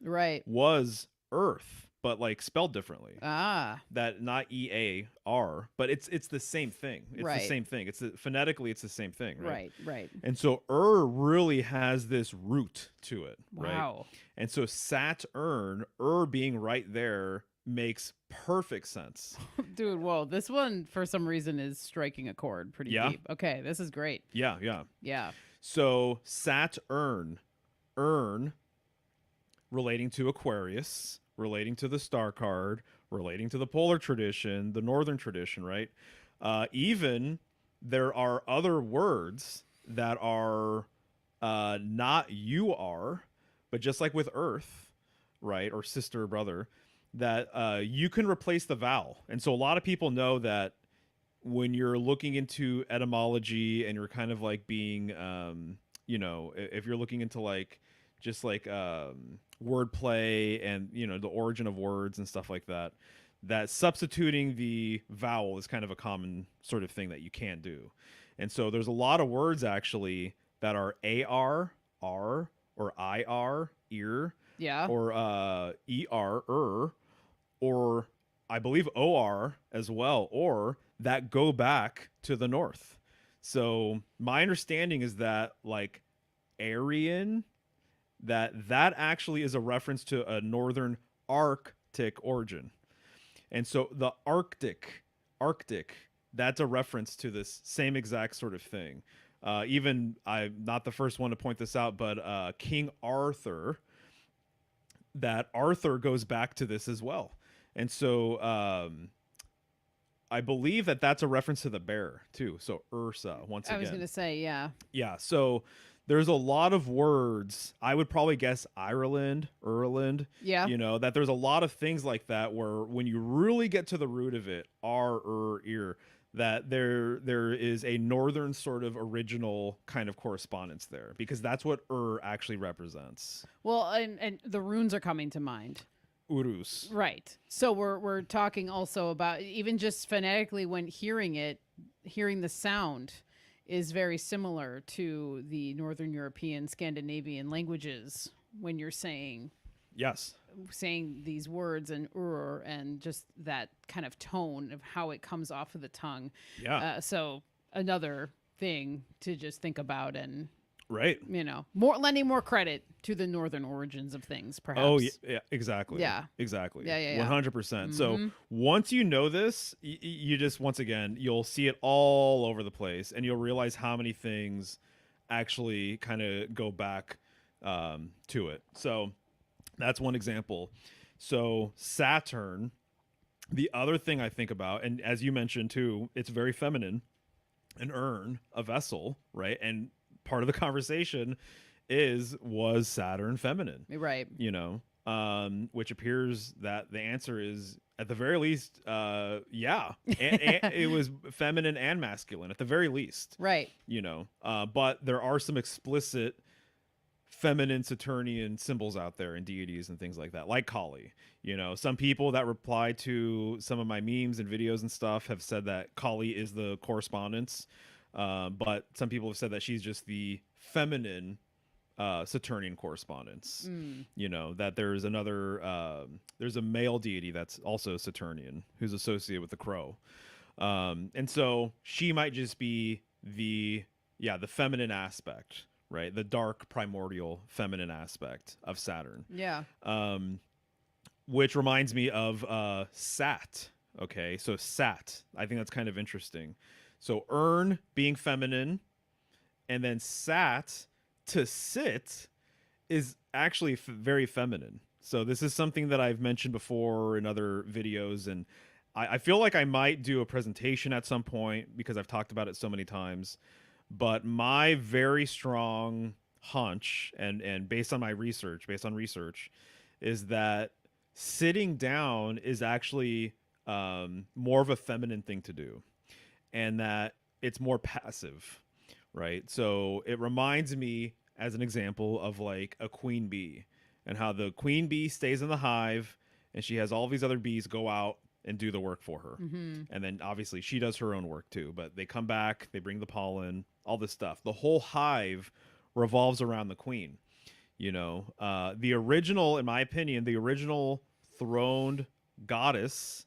S1: right,
S2: was Earth, but like spelled differently. That not EAR, but it's the same thing. It's
S1: right.
S2: the same thing. Phonetically it's the same thing, right?
S1: Right.
S2: And so really has this root to it,
S1: wow.
S2: right? And so Saturn, being right there makes perfect sense.
S1: Dude, whoa, this one for some reason is striking a chord pretty deep. Okay, this is great.
S2: Yeah.
S1: Yeah.
S2: So Saturn, urn, relating to Aquarius, relating to the star card, relating to the polar tradition, the northern tradition, right? Even there are other words that are not you are, but just like with Earth, right, or sister or brother, that you can replace the vowel. And so a lot of people know that when you're looking into etymology and you're kind of like being, if you're looking into like just like wordplay and the origin of words and stuff like that, that substituting the vowel is kind of a common sort of thing that you can do. And so there's a lot of words actually that are ar, or ir, ear,
S1: Yeah.
S2: or or I believe or as well, or that go back to the north. So my understanding is that like Aryan, that actually is a reference to a northern Arctic origin. And so the Arctic, that's a reference to this same exact sort of thing. Even I'm not the first one to point this out, but King Arthur, that Arthur goes back to this as well. And so I believe that that's a reference to the bear too. So Ursa, once
S1: I was
S2: again.
S1: going to say, yeah.
S2: Yeah. So there's a lot of words. I would probably guess Ireland,
S1: Yeah.
S2: that there's a lot of things like that where when you really get to the root of it, ear, that there is a northern sort of original kind of correspondence there because that's what actually represents.
S1: Well, and the runes are coming to mind.
S2: Urus.
S1: Right. So we're talking also about even just phonetically when hearing it, hearing the sound is very similar to the Northern European, Scandinavian languages when you're saying
S2: Yes.
S1: these words and and just that kind of tone of how it comes off of the tongue.
S2: Yeah.
S1: So another thing to just think about and
S2: Right.
S1: lending more credit to the northern origins of things, perhaps.
S2: Oh, yeah, exactly.
S1: Yeah.
S2: Exactly.
S1: Yeah.
S2: 100%. So
S1: Mhm.
S2: once you know this, you just, once again, you'll see it all over the place and you'll realize how many things actually kind of go back to it. So that's one example. So Saturn, the other thing I think about, and as you mentioned too, it's very feminine, an urn, a vessel, right? And part of the conversation was Saturn feminine,
S1: Right.
S2: which appears that the answer is at the very least, yeah, and it was feminine and masculine at the very least,
S1: Right.
S2: But there are some explicit feminine Saturnian symbols out there and deities and things like that, like Kali. Some people that reply to some of my memes and videos and stuff have said that Kali is the correspondence. But some people have said that she's just the feminine Saturnian correspondence. That there's there's a male deity that's also Saturnian who's associated with the crow. And so she might just be the feminine aspect, right? The dark primordial feminine aspect of Saturn.
S1: Yeah.
S2: Which reminds me of Sat. Okay, so Sat. I think that's kind of interesting. So urn being feminine, and then sat, to sit, is actually very feminine. So this is something that I've mentioned before in other videos, and I feel like I might do a presentation at some point because I've talked about it so many times. But my very strong hunch, and based on research, is that sitting down is actually more of a feminine thing to do, and that it's more passive, right? So it reminds me, as an example, of like a queen bee and how the queen bee stays in the hive and she has all these other bees go out and do the work for her.
S1: Mm-hmm.
S2: And then obviously she does her own work too, but they come back, they bring the pollen, all this stuff. The whole hive revolves around the queen. The original, in my opinion, the original throned goddess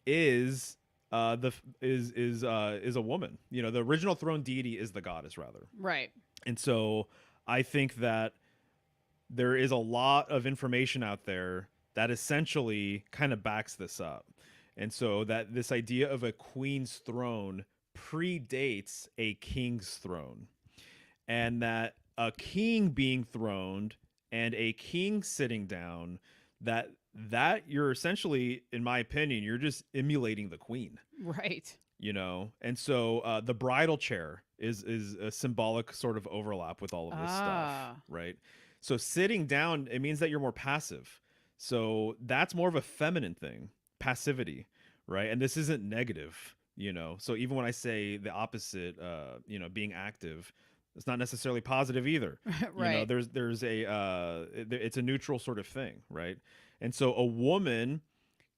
S2: is a woman. The original throne deity is the goddess, rather.
S1: Right.
S2: And so I think that there is a lot of information out there that essentially kind of backs this up. And so that this idea of a queen's throne predates a king's throne. and that a king being throned and a king sitting down, that you're essentially, in my opinion, you're just emulating the queen.
S1: Right.
S2: And so the bridal chair is a symbolic sort of overlap with all of this stuff,
S1: Ah.
S2: right? So sitting down, it means that you're more passive. So that's more of a feminine thing, passivity, right? And this isn't negative. So even when I say the opposite, being active, it's not necessarily positive either.
S1: Right.
S2: There's it's a neutral sort of thing, right? And so a woman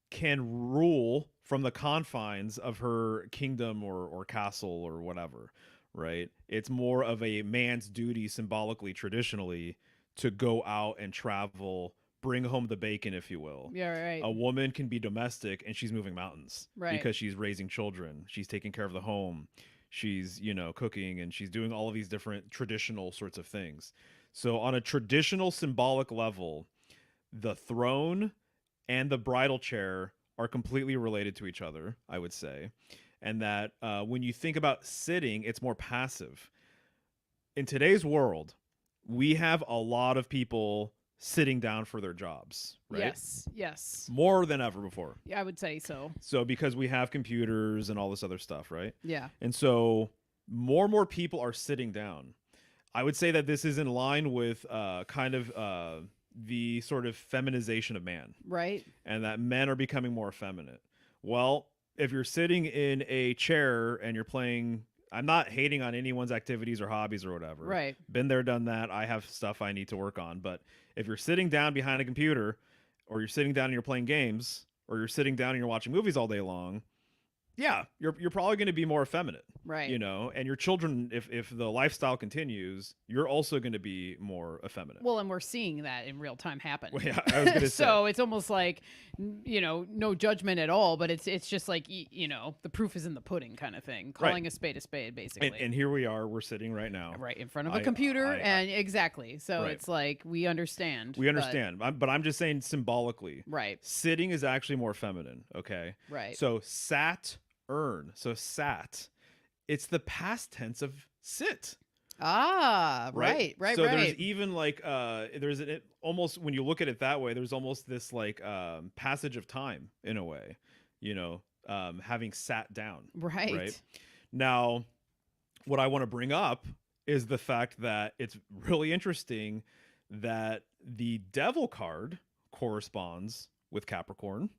S2: can rule from the confines of her kingdom or castle or whatever, right? It's more of a man's duty symbolically, traditionally, to go out and travel, bring home the bacon, if you will.
S1: Yeah, right.
S2: A woman can be domestic and she's moving mountains,
S1: Right.
S2: because she's raising children, she's taking care of the home, she's, cooking, and she's doing all of these different traditional sorts of things. So on a traditional symbolic level, the throne and the bridal chair are completely related to each other, I would say. And that when you think about sitting, it's more passive. In today's world, we have a lot of people sitting down for their jobs, right?
S1: Yes.
S2: More than ever before.
S1: Yeah, I would say so.
S2: So because we have computers and all this other stuff, right?
S1: Yeah.
S2: And so more and more people are sitting down. I would say that this is in line with the sort of feminization of man.
S1: Right.
S2: And that men are becoming more effeminate. Well, if you're sitting in a chair and you're playing, I'm not hating on anyone's activities or hobbies or whatever.
S1: Right.
S2: Been there, done that. I have stuff I need to work on. But if you're sitting down behind a computer, or you're sitting down and you're playing games, or you're sitting down and you're watching movies all day long, yeah, you're probably going to be more effeminate,
S1: right?
S2: And your children, if the lifestyle continues, you're also going to be more effeminate.
S1: Well, and we're seeing that in real time happen.
S2: Well, yeah, I was going to say.
S1: So it's almost like, no judgment at all, but it's just like, the proof is in the pudding kind of thing. Calling a spade, basically.
S2: And here we are, we're sitting right now,
S1: right in front of a computer, and exactly. So
S2: right.
S1: It's like we understand.
S2: But I'm just saying symbolically,
S1: right?
S2: Sitting is actually more feminine. Okay,
S1: right.
S2: So sat. So sat, it's the past tense of sit.
S1: Right.
S2: So there's even like almost, when you look at it that way, there's almost this like passage of time in a way, having sat down.
S1: Right.
S2: Now, what I want to bring up is the fact that it's really interesting that the devil card corresponds with Capricorn,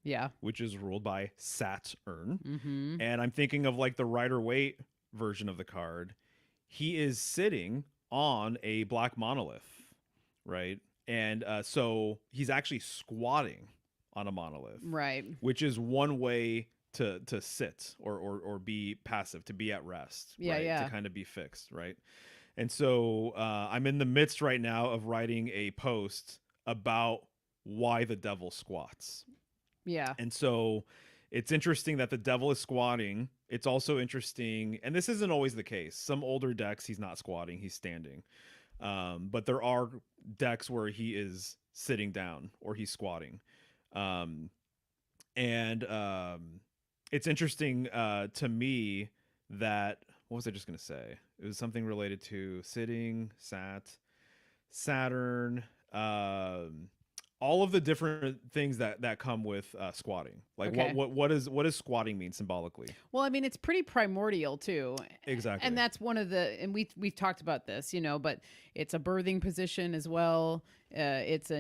S2: which is ruled by Saturn.
S1: Mm-hmm.
S2: And I'm thinking of like the Rider-Waite version of the card. He is sitting on a black monolith, right? And so he's actually squatting on a monolith,
S1: right?
S2: Which is one way to sit or be passive, to be at rest, right? To kind of be fixed, right? And so I'm in the midst right now of writing a post about why the devil squats.
S1: Yeah.
S2: And so it's interesting that the devil is squatting. It's also interesting, and this isn't always the case. Some older decks, he's not squatting, he's standing. But there are decks where he is sitting down or he's squatting. It's interesting to me that, what was I just going to say? It was something related to sitting, Saturn, all of the different things that come with squatting. Like what does squatting mean symbolically?
S1: Well, I mean, it's pretty primordial too.
S2: Exactly.
S1: And that's one of the, and we've talked about this, but it's a birthing position as well. It's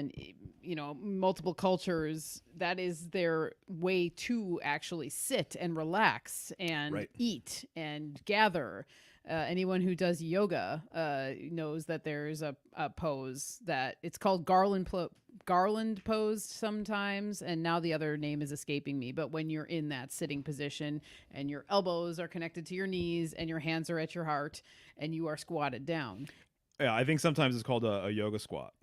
S1: multiple cultures, that is their way to actually sit and relax and eat and gather. Anyone who does yoga knows that there's a pose that it's called garland pose sometimes, and now the other name is escaping me, but when you're in that sitting position and your elbows are connected to your knees and your hands are at your heart and you are squatted down.
S2: Yeah, I think sometimes it's called a yoga squat.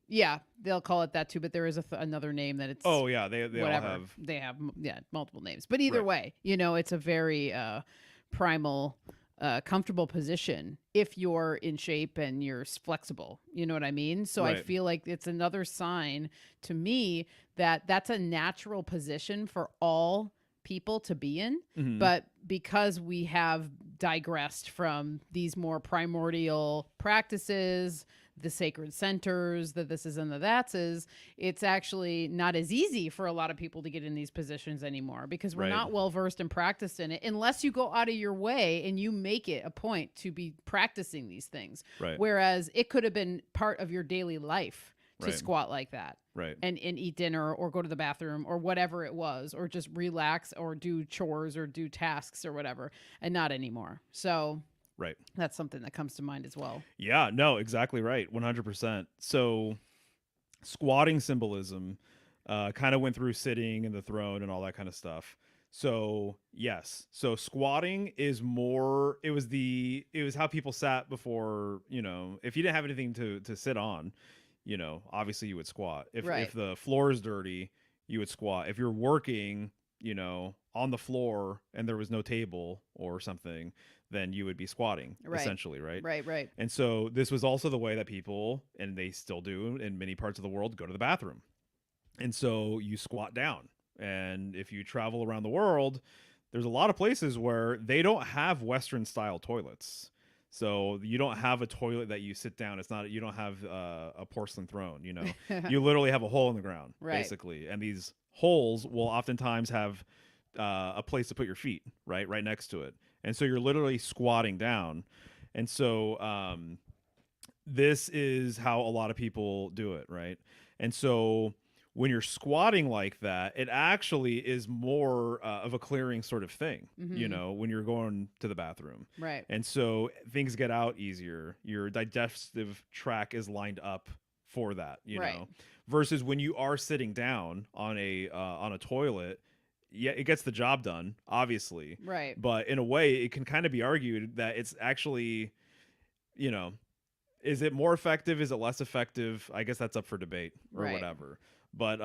S1: Yeah, they'll call it that too, but there is another name that it's...
S2: Oh, yeah, they
S1: whatever.
S2: all have...
S1: They have, multiple names. But either way, it's a very primal... comfortable position if you're in shape and you're flexible. You know what I mean? So I feel like it's another sign to me that that's a natural position for all people to be in.
S2: Mhm.
S1: But because we have digressed from these more primordial practices, the sacred centers, the this is and the that's is, it's actually not as easy for a lot of people to get in these positions anymore because we're
S2: Right.
S1: not well versed and practiced in it unless you go out of your way and you make it a point to be practicing these things.
S2: Right.
S1: Whereas it could have been part of your daily life to
S2: Right.
S1: squat like that.
S2: Right.
S1: And eat dinner or go to the bathroom or whatever it was, or just relax or do chores or do tasks or whatever, and not anymore. So
S2: Right.
S1: that's something that comes to mind as well.
S2: Yeah, no, exactly right. 100%. So squatting symbolism kind of went through sitting in the throne and all that kind of stuff. So yes, so squatting is more, it was how people sat before, if you didn't have anything to sit on, obviously you would squat. If
S1: Right.
S2: if the floor is dirty, you would squat. If you're working, on the floor and there was no table or something, then you would be squatting,
S1: Right.
S2: essentially, right?
S1: Right.
S2: And so this was also the way that people, and they still do in many parts of the world, go to the bathroom. And so you squat down. And if you travel around the world, there's a lot of places where they don't have Western style toilets. So you don't have a toilet that you sit down. You don't have a porcelain throne, you literally have a hole in the ground,
S1: Right.
S2: basically. And these holes will oftentimes have a place to put your feet, right next to it. And so you're literally squatting down. And so this is how a lot of people do it, right? And so when you're squatting like that, it actually is more of a clearing sort of thing, when you're going to the bathroom.
S1: Right.
S2: And so things get out easier. Your digestive tract is lined up for that,
S1: Right.
S2: versus when you are sitting down on a toilet. Yeah, it gets the job done, obviously.
S1: Right.
S2: But in a way, it can kind of be argued that it's actually, is it more effective? Is it less effective? I guess that's up for debate or
S1: Right.
S2: whatever. But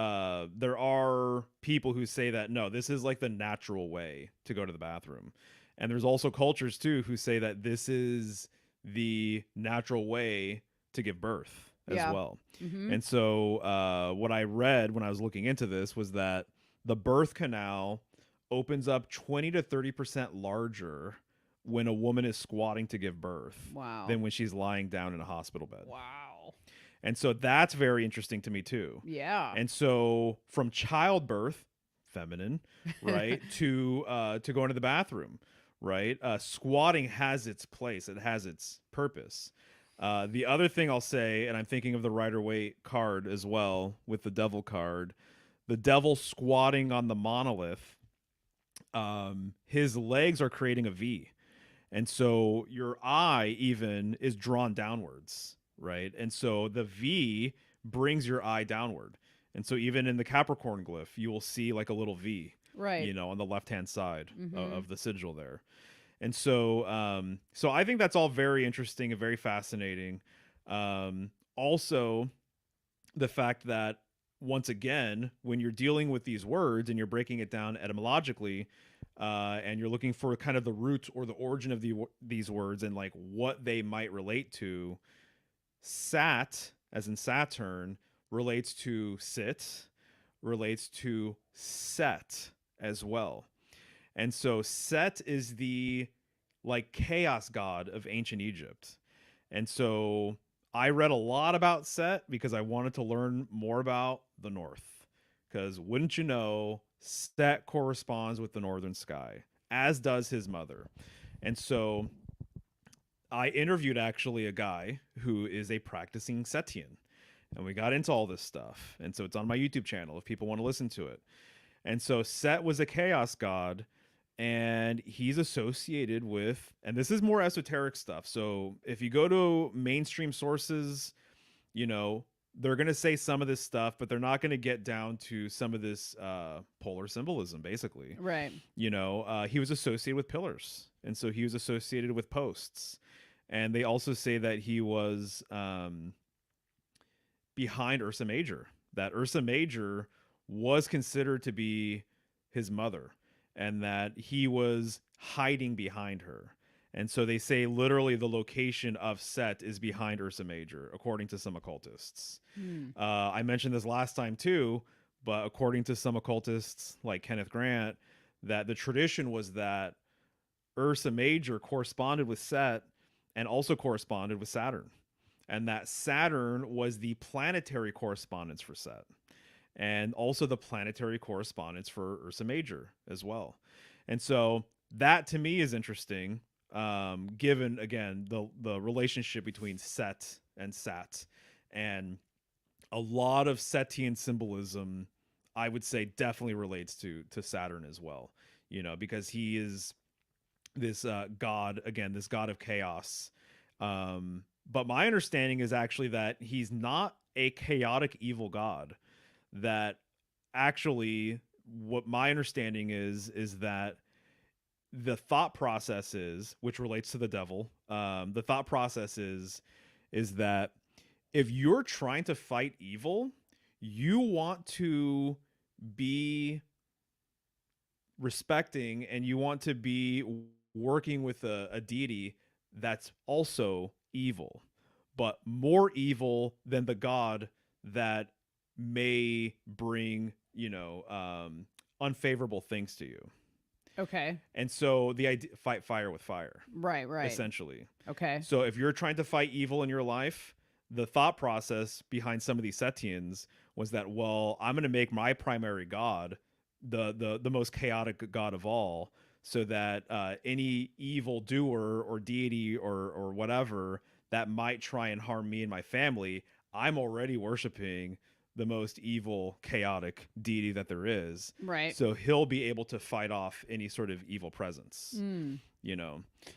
S2: there are people who say that, no, this is like the natural way to go to the bathroom. And there's also cultures, too, who say that this is the natural way to give birth as well.
S1: Mm-hmm.
S2: And so what I read when I was looking into this was that the birth canal opens up 20 to 30% larger when a woman is squatting to give birth
S1: Wow.
S2: than when she's lying down in a hospital bed.
S1: Wow.
S2: And so that's very interesting to me too.
S1: Yeah.
S2: And so from childbirth, feminine, right, to go into the bathroom, right? Squatting has its place. It has its purpose. The other thing I'll say, and I'm thinking of the Rider-Waite card as well with the devil card, the devil squatting on the monolith, his legs are creating a V. And so your eye even is drawn downwards, right? And so the V brings your eye downward. And so even in the Capricorn glyph, you will see like a little V,
S1: Right.
S2: on the left-hand side
S1: Mhm.
S2: of the sigil there. And so so I think that's all very interesting and very fascinating. Also, the fact that once again, when you're dealing with these words and you're breaking it down etymologically, and you're looking for kind of the root or the origin of these words and like what they might relate to, Sat, as in Saturn, relates to sit, relates to Set as well. And so Set is the like chaos god of ancient Egypt. And so I read a lot about Set because I wanted to learn more about the North. Because wouldn't you know, Set corresponds with the northern sky, as does his mother. And so I interviewed actually a guy who is a practicing Setian. And we got into all this stuff. And so it's on my YouTube channel if people want to listen to it. And so Set was a chaos god. And he's associated with, and this is more esoteric stuff. So if you go to mainstream sources, they're going to say some of this stuff, but they're not going to get down to some of this polar symbolism, basically.
S1: Right.
S2: He was associated with pillars. And so he was associated with posts. And they also say that he was behind Ursa Major, that Ursa Major was considered to be his mother, and that he was hiding behind her. And so they say literally the location of Set is behind Ursa Major, according to some occultists. I mentioned this last time too, but according to some occultists like Kenneth Grant, that the tradition was that Ursa Major corresponded with Set and also corresponded with Saturn, and that Saturn was the planetary correspondence for Set and also the planetary correspondence for Ursa Major as well. And so that to me is interesting, given again the relationship between Set and Sat, and a lot of Setian symbolism, I would say, definitely relates to Saturn as well. Because he is this god, again, this god of chaos. But my understanding is actually that he's not a chaotic evil god. That actually, what my understanding is that the thought process is, which relates to the devil. The thought process is that if you're trying to fight evil, you want to be respecting and you want to be working with a deity that's also evil, but more evil than the god that may bring, unfavorable things to you.
S1: Okay.
S2: And so the idea, fight fire with fire.
S1: Right.
S2: Essentially.
S1: Okay.
S2: So if you're trying to fight evil in your life, the thought process behind some of these Setians was that, well, I'm going to make my primary god the most chaotic god of all, so that any evil doer or deity or whatever that might try and harm me and my family, I'm already worshiping the most evil, chaotic deity that there is.
S1: Right.
S2: So he'll be able to fight off any sort of evil presence.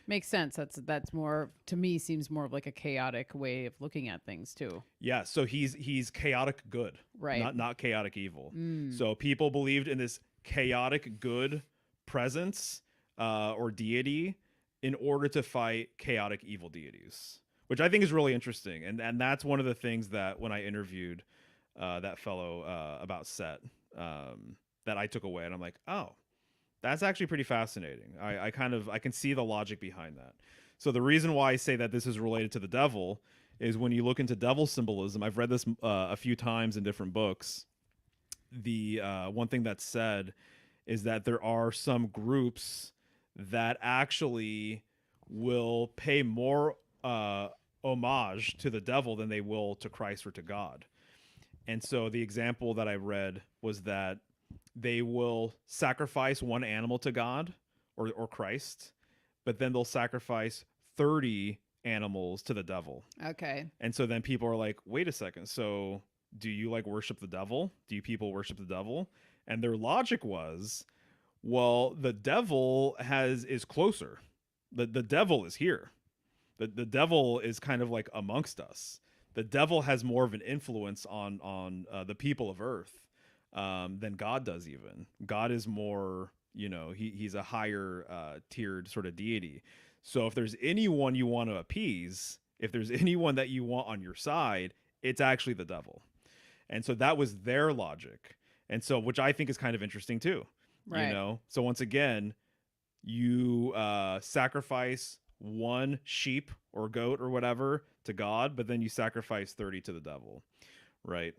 S1: Makes sense. That's more, to me, seems more of like a chaotic way of looking at things too.
S2: Yeah, so he's chaotic good,
S1: right?
S2: Not chaotic evil. So people believed in this chaotic good presence or deity in order to fight chaotic evil deities, which I think is really interesting. And that's one of the things that when I interviewed that fellow about Set, that I took away, and I'm like, oh, that's actually pretty fascinating. I can see the logic behind that. So the reason why I say that this is related to the devil is when you look into devil symbolism, I've read this a few times in different books. The one thing that's said is that there are some groups that actually will pay more homage to the devil than they will to Christ or to God. And so the example that I read was that they will sacrifice one animal to God or Christ, but then they'll sacrifice 30 animals to the devil.
S1: Okay.
S2: And so then people are like, wait a second. So do you worship the devil? Do you people worship the devil? And their logic was, well, the devil is closer. The devil is here. The devil is kind of like amongst us. The devil has more of an influence on the people of Earth than God does. Even God is more, he's a higher tiered sort of deity. So if there's anyone you want to appease, if there's anyone that you want on your side, it's actually the devil. And so that was their logic. And so, which I think is kind of interesting too.
S1: Right.
S2: So once again, you sacrifice one sheep or goat or whatever to God, but then you sacrifice 30 to the devil, right?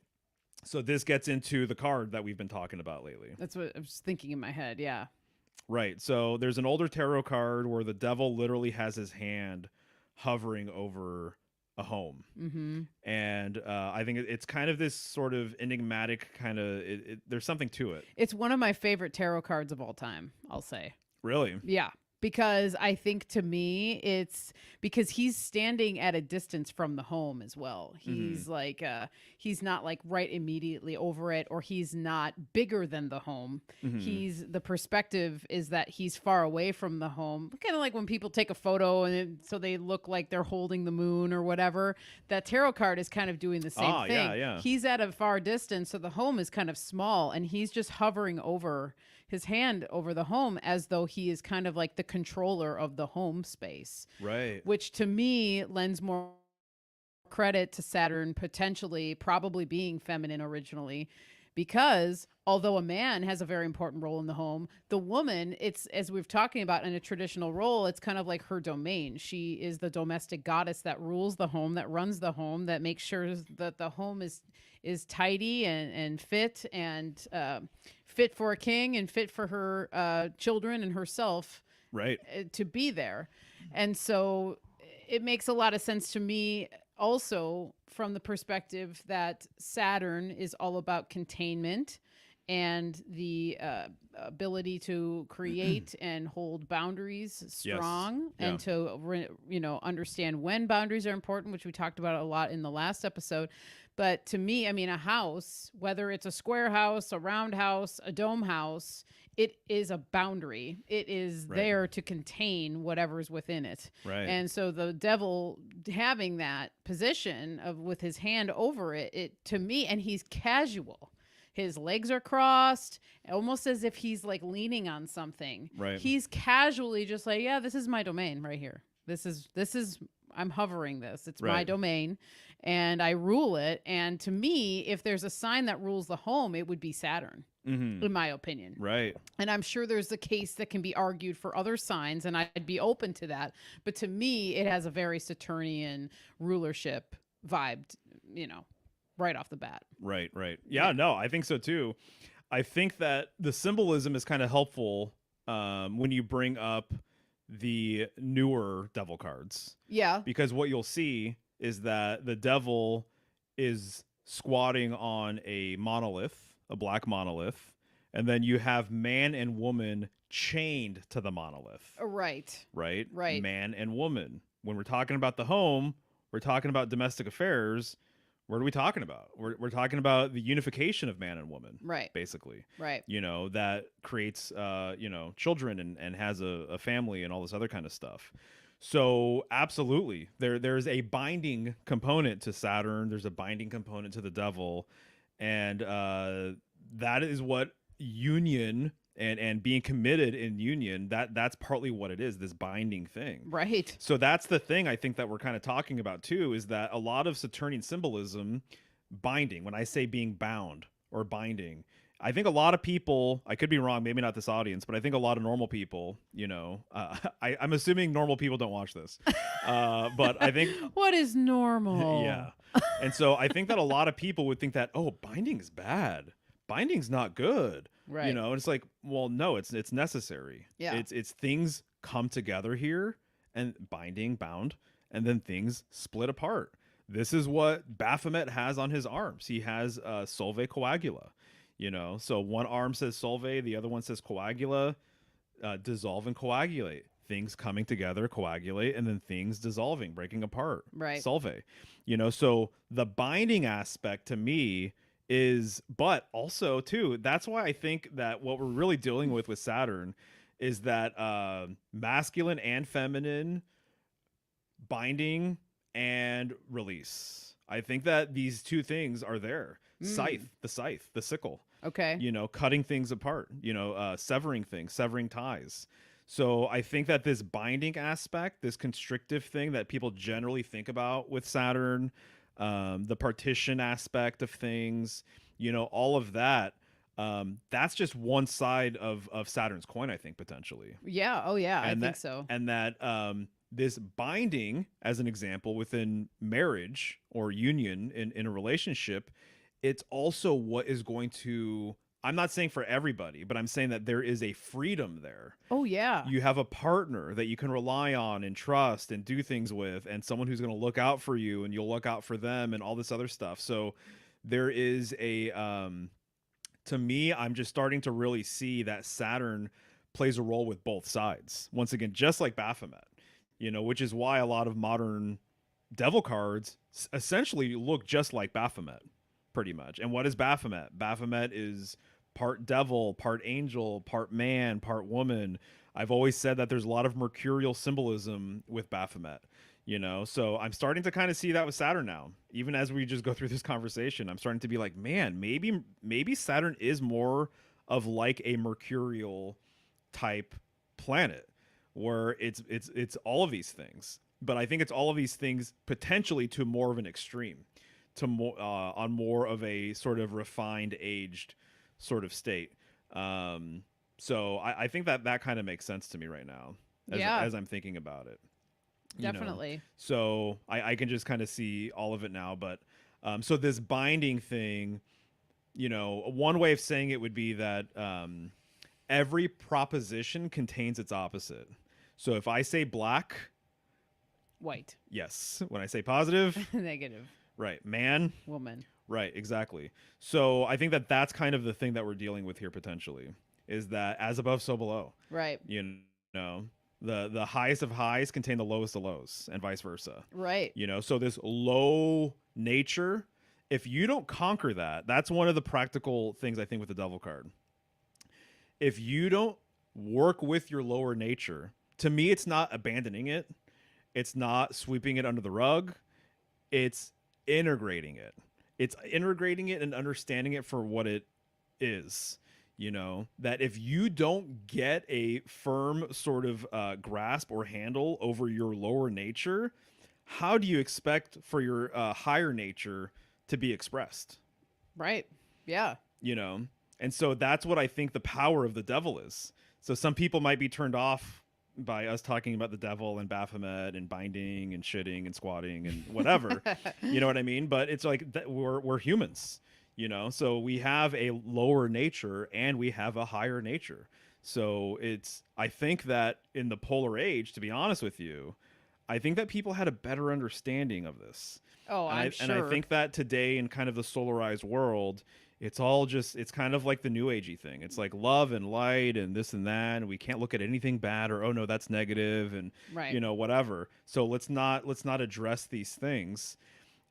S2: So this gets into the card that we've been talking about lately.
S1: That's what I was thinking in my head. Yeah.
S2: Right. So there's an older tarot card where the devil literally has his hand hovering over a home.
S1: Mm-hmm.
S2: And I think it's kind of this sort of enigmatic kind of, there's something to it.
S1: It's one of my favorite tarot cards of all time, I'll say.
S2: Really?
S1: Yeah. Because I think to me, it's because he's standing at a distance from the home as well. He's he's not like right immediately over it, or he's not bigger than the home. The perspective is that he's far away from the home. Kind of like when people take a photo so they look like they're holding the moon or whatever. That tarot card is kind of doing the same thing.
S2: Yeah.
S1: He's at a far distance, so the home is kind of small, and he's just hovering over his hand over the home as though he is kind of like the controller of the home space.
S2: Right.
S1: Which to me lends more credit to Saturn potentially probably being feminine originally, because although a man has a very important role in the home, the woman, it's as we've talking about in a traditional role, it's kind of like her domain. She is the domestic goddess that rules the home, that runs the home, that makes sure that the home is tidy and fit and fit for a king and fit for her children and herself,
S2: Right.
S1: to be there. And so it makes a lot of sense to me also from the perspective that Saturn is all about containment and the ability to create and hold boundaries strong,
S2: Yeah.
S1: and to understand when boundaries are important, which we talked about a lot in the last episode. But to me, I mean, a house, whether it's a square house, a round house, a dome house, it is a boundary. It is
S2: Right.
S1: there to contain whatever's within it.
S2: Right.
S1: And so the devil having that position of with his hand over it, it to me, and he's casual. His legs are crossed, almost as if he's like leaning on something.
S2: Right.
S1: He's casually just like, yeah, this is my domain right here. This is I'm hovering this. It's my
S2: Right.
S1: domain and I rule it. And to me, if there's a sign that rules the home, it would be Saturn, in my opinion.
S2: Right.
S1: And I'm sure there's a case that can be argued for other signs, and I'd be open to that. But to me, it has a very Saturnian rulership vibe, right off the bat.
S2: Right. Right. Yeah. No, I think so too. I think that the symbolism is kind of helpful when you bring up the newer devil cards,
S1: Yeah.
S2: because what you'll see is that the devil is squatting on a monolith, a black monolith, and then you have man and woman chained to the monolith.
S1: Right.
S2: Right?
S1: Right.
S2: Man and woman. When we're talking about the home, we're talking about domestic affairs. What are we talking about? We're talking about the unification of man and woman,
S1: Right.
S2: basically.
S1: Right.
S2: That creates, children and has a family and all this other kind of stuff. So absolutely, there's a binding component to Saturn. There's a binding component to the devil, and that is what union and being committed in union, that's partly what it is, this binding thing.
S1: Right.
S2: So that's the thing I think that we're kind of talking about too, is that a lot of Saturnian symbolism, binding, when I say being bound or binding, I think a lot of people, I could be wrong, maybe not this audience, but I think a lot of normal people, I'm assuming normal people don't watch this, but I think
S1: What is normal?
S2: yeah. And so I think that a lot of people would think that, oh, binding is bad. Binding's not good.
S1: Right.
S2: And it's like, well, no, it's necessary.
S1: Yeah.
S2: It's things come together here, and binding, bound, and then things split apart. This is what Baphomet has on his arms. He has Solve Coagula, so one arm says Solve, the other one says Coagula, dissolve and coagulate. Things coming together, coagulate, and then things dissolving, breaking apart.
S1: Right.
S2: Solve. So the binding aspect to me is, but also too, that's why I think that what we're really dealing with Saturn is that masculine and feminine binding and release. I think that these two things are there. Scythe, the sickle.
S1: Okay.
S2: Cutting things apart, severing things, severing ties. So I think that this binding aspect, this constrictive thing that people generally think about with Saturn, the partition aspect of things, all of that, that's just one side of Saturn's coin, I think, potentially.
S1: Yeah. Oh, yeah.
S2: And
S1: I think so.
S2: And that this binding, as an example, within marriage or union in a relationship, it's also what is going to, I'm not saying for everybody, but I'm saying that there is a freedom there.
S1: Oh, yeah.
S2: You have a partner that you can rely on and trust and do things with, and someone who's going to look out for you and you'll look out for them and all this other stuff. So there is to me, I'm just starting to really see that Saturn plays a role with both sides. Once again, just like Baphomet, which is why a lot of modern devil cards essentially look just like Baphomet, pretty much. And what is Baphomet? Baphomet is part devil, part angel, part man, part woman. I've always said that there's a lot of mercurial symbolism with Baphomet, so I'm starting to kind of see that with Saturn now. Even as we just go through this conversation, I'm starting to be like, man, maybe Saturn is more of like a mercurial type planet, where it's all of these things, but I think it's all of these things potentially to more of an extreme, to more on more of a sort of refined, aged sort of state. So I think that kind of makes sense to me right now
S1: Yeah,
S2: as I'm thinking about it. You know,
S1: definitely.
S2: so I can just kind of see all of it now. But so this binding thing, one way of saying it would be that every proposition contains its opposite. So if I say black,
S1: White.
S2: yes. When I say positive,
S1: Negative.
S2: right. Man,
S1: Woman.
S2: right. Exactly. So I think that that's kind of the thing that we're dealing with here potentially, is that as above, so below.
S1: Right.
S2: Know, the highest of highs contain the lowest of lows, and vice versa.
S1: Right.
S2: So this low nature, if you don't conquer that, that's one of the practical things I think with the devil card. If you don't work with your lower nature, to me, it's not abandoning it. It's not sweeping it under the rug. It's integrating it. It's integrating it and understanding it for what it is. That if you don't get a firm sort of grasp or handle over your lower nature, how do you expect for your higher nature to be expressed?
S1: Right. Yeah.
S2: And so that's what I think the power of the devil is. So some people might be turned off by us talking about the devil and Baphomet and binding and shitting and squatting and whatever. You know what I mean? But it's like we're humans, so we have a lower nature and we have a higher nature. So I think that in the polar age, to be honest with you, I think that people had a better understanding of this.
S1: Oh, I'm
S2: And I
S1: sure.
S2: think that today in kind of the solarized world, it's kind of like the new agey thing. It's like love and light and this and that, and we can't look at anything bad or, oh no, that's negative, and
S1: Right.
S2: whatever. So let's not address these things.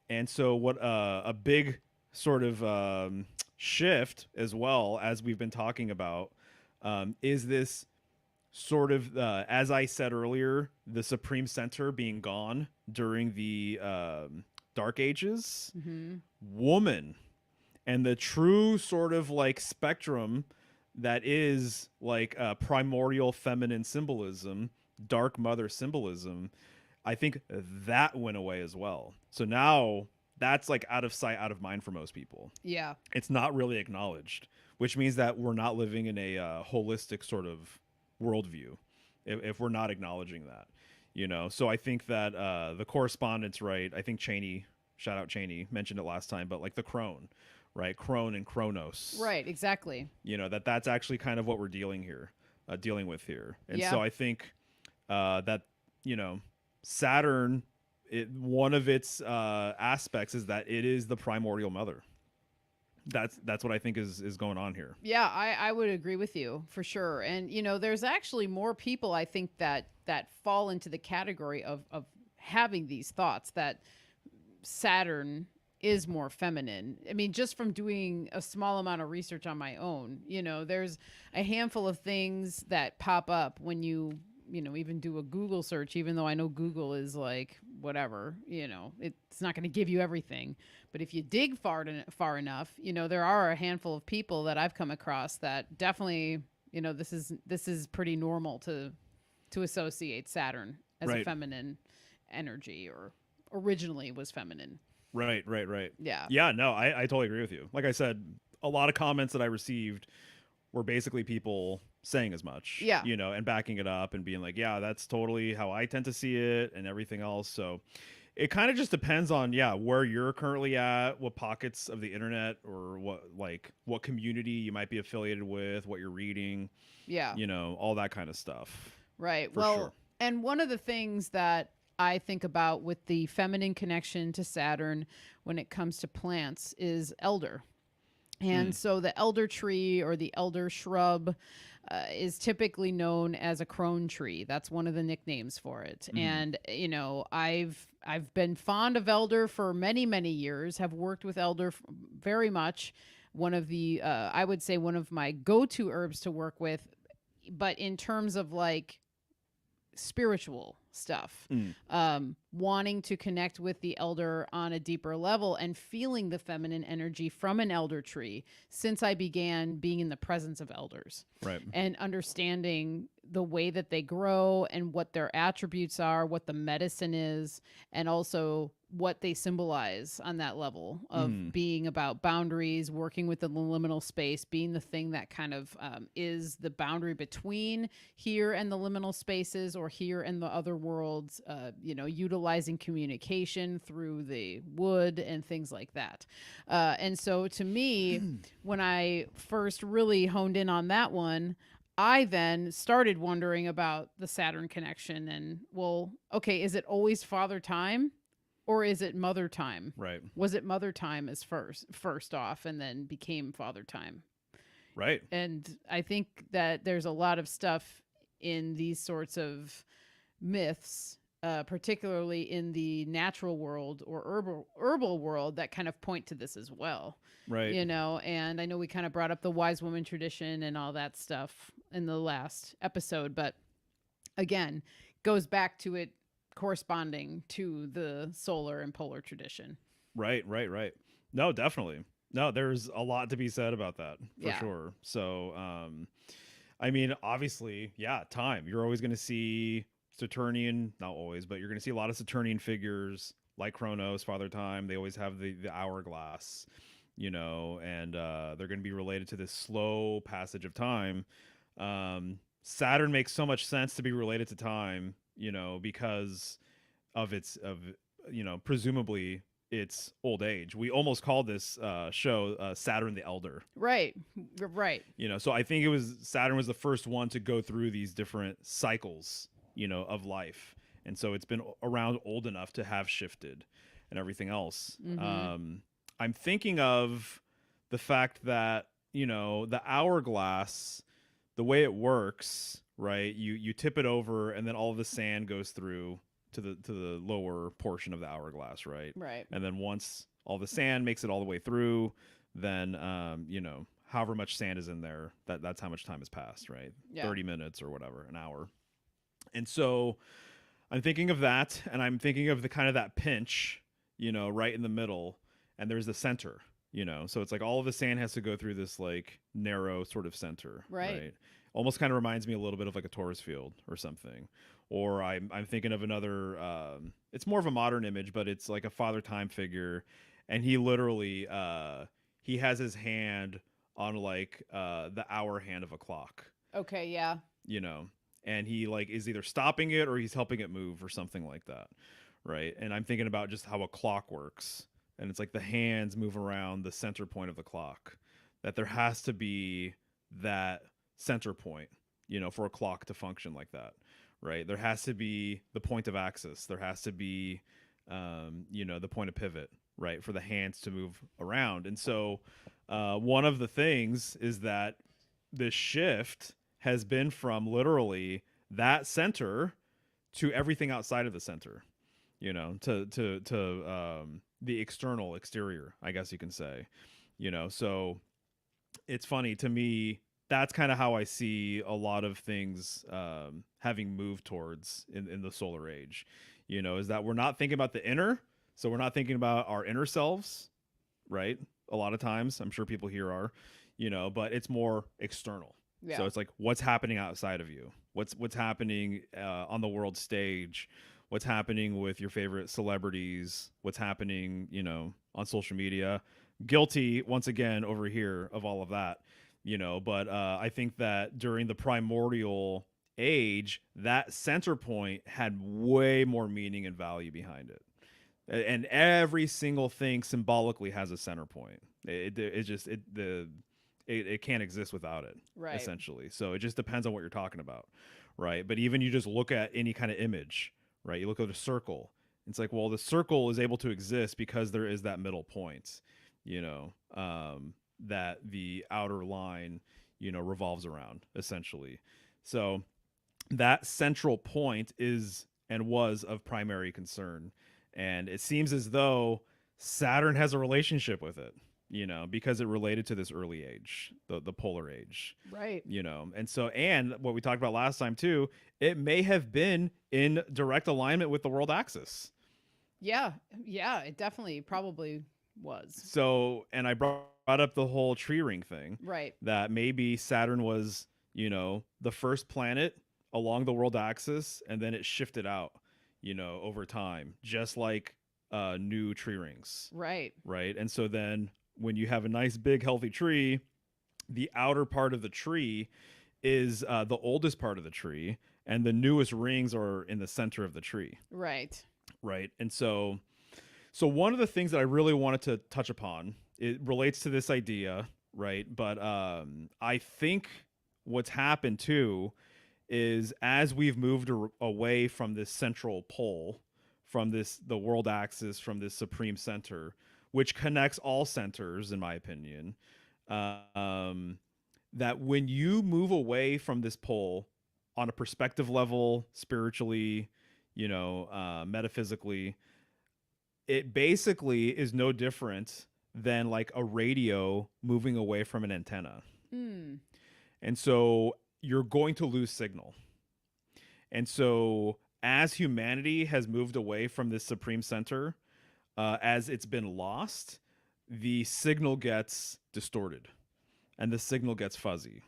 S2: And so what a big sort of shift as well, as we've been talking about, is this sort of as I said earlier, the Supreme Center being gone during the Dark Ages.
S1: Mm-hmm.
S2: Woman, and the true sort of like spectrum that is like primordial feminine symbolism, dark mother symbolism, I think that went away as well. So now that's like out of sight, out of mind for most people.
S1: Yeah.
S2: It's not really acknowledged, which means that we're not living in a holistic sort of worldview if we're not acknowledging that. So I think that the correspondence, right? I think Cheney, shout out Cheney, mentioned it last time, but like the crone, right? Crone and Chronos.
S1: Right. Exactly.
S2: That's actually kind of what we're dealing with here. And
S1: Yeah.
S2: so I think that, Saturn, one of its aspects is that it is the primordial mother. That's what I think is going on here.
S1: Yeah, I would agree with you for sure. And there's actually more people I think that fall into the category of having these thoughts that Saturn is more feminine. I mean, just from doing a small amount of research on my own, there's a handful of things that pop up when you even do a Google search, even though I know Google is like, whatever, it's not going to give you everything. But if you dig far enough, there are a handful of people that I've come across that definitely, this is pretty normal to associate Saturn as a feminine energy, or originally was feminine.
S2: Right.
S1: Yeah.
S2: Yeah, no, I totally agree with you. Like I said, a lot of comments that I received were basically people saying as much,
S1: Yeah.
S2: And backing it up and being like, yeah, that's totally how I tend to see it and everything else. So it kind of just depends on, where you're currently at, what pockets of the internet or what community you might be affiliated with, what you're reading,
S1: Yeah.
S2: All that kind of stuff.
S1: Right.
S2: For
S1: Well,
S2: sure.
S1: and one of the things that I think about with the feminine connection to Saturn when it comes to plants is elder. And so the elder tree or the elder shrub is typically known as a crone tree. That's one of the nicknames for it. And I've been fond of elder for many, many years. Have worked with elder very much. One of the I would say one of my go-to herbs to work with. But in terms of like spiritual stuff, wanting to connect with the elder on a deeper level and feeling the feminine energy from an elder tree since I began being in the presence of elders,
S2: Right.
S1: and understanding the way that they grow and what their attributes are, what the medicine is, and also what they symbolize on that level of
S2: Mm,
S1: being about boundaries, working with the liminal space, being the thing that kind of is the boundary between here and the liminal spaces, or here and the other worlds, utilizing communication through the wood and things like that. And so to me, when I first really honed in on that one, I then started wondering about the Saturn connection and, well, okay, is it always father time? Or is it mother time?
S2: right.
S1: Was it mother time as first off and then became father time?
S2: Right.
S1: And I think that there's a lot of stuff in these sorts of myths, particularly in the natural world or herbal world, that kind of point to this as well.
S2: Right.
S1: And I know we kind of brought up the wise woman tradition and all that stuff in the last episode, but again, goes back to it corresponding to the solar and polar tradition.
S2: Right. Right. Right. No, definitely. No, there's a lot to be said about that for
S1: Yeah.
S2: sure. So, I mean, obviously, yeah, time. You're always going to see Saturnian, not always, but you're going to see a lot of Saturnian figures like Kronos, Father Time. They always have the hourglass, and they're going to be related to this slow passage of time. Saturn makes so much sense to be related to time, because of presumably its old age. We almost called this show Saturn the Elder.
S1: Right. Right.
S2: So I think Saturn was the first one to go through these different cycles, of life. And so it's been around old enough to have shifted and everything else.
S1: Mm-hmm.
S2: I'm thinking of the fact that, the hourglass, the way it works, right? You tip it over and then all of the sand goes through to the lower portion of the hourglass, right?
S1: Right.
S2: And then once all the sand makes it all the way through, then however much sand is in there, that's how much time has passed, right?
S1: Yeah.
S2: 30 minutes or whatever, an hour. And so I'm thinking of that, and I'm thinking of the kind of that pinch, right in the middle, and there's the center, so it's like all of the sand has to go through this like narrow sort of center,
S1: Right.
S2: Almost kind of reminds me a little bit of like a Taurus field or something. Or I'm thinking of another. It's more of a modern image, but it's like a Father Time figure, and he literally he has his hand on like the hour hand of a clock,
S1: Okay. Yeah.
S2: and he like is either stopping it or he's helping it move or something like that, right? And I'm thinking about just how a clock works, and it's like the hands move around the center point of the clock. That there has to be that center point, for a clock to function like that, right? There has to be the point of axis. There has to be, the point of pivot, right, for the hands to move around. And so, one of the things is that this shift has been from literally that center to everything outside of the center, to the exterior, I guess you can say, So it's funny to me. That's kind of how I see a lot of things having moved towards in the solar age, is that we're not thinking about the inner. So we're not thinking about our inner selves, right? A lot of times, I'm sure people here are, but it's more external.
S1: Yeah.
S2: So it's like what's happening outside of you, what's happening on the world stage, what's happening with your favorite celebrities, what's happening, on social media. Guilty once again over here of all of that. But I think that during the primordial age, that center point had way more meaning and value behind it. And every single thing symbolically has a center point. It can't exist without it,
S1: Right.
S2: essentially. So it just depends on what you're talking about, right? But even you just look at any kind of image, right? You look at a circle. It's like, well, the circle is able to exist because there is that middle point, that the outer line, revolves around, essentially. So that central point is and was of primary concern. And it seems as though Saturn has a relationship with it, because it related to this early age, the polar age.
S1: Right.
S2: And so, and what we talked about last time too, it may have been in direct alignment with the world axis.
S1: Yeah. Yeah. It definitely probably was.
S2: So, and I brought up the whole tree ring thing.
S1: Right.
S2: That maybe Saturn was, the first planet along the world axis, and then it shifted out, over time, just like new tree rings,
S1: Right.
S2: right? And so then when you have a nice big healthy tree, the outer part of the tree is the oldest part of the tree, and the newest rings are in the center of the tree,
S1: Right.
S2: right? And so one of the things that I really wanted to touch upon, it relates to this idea, right? But I think what's happened too is as we've moved away from this central pole, from the world axis, from this supreme center, which connects all centers, in my opinion, um, that when you move away from this pole on a perspective level, spiritually, metaphysically, it basically is no different than like a radio moving away from an antenna.
S1: Mm.
S2: And so you're going to lose signal. And so as humanity has moved away from this supreme center, as it's been lost, the signal gets distorted and the signal gets fuzzy,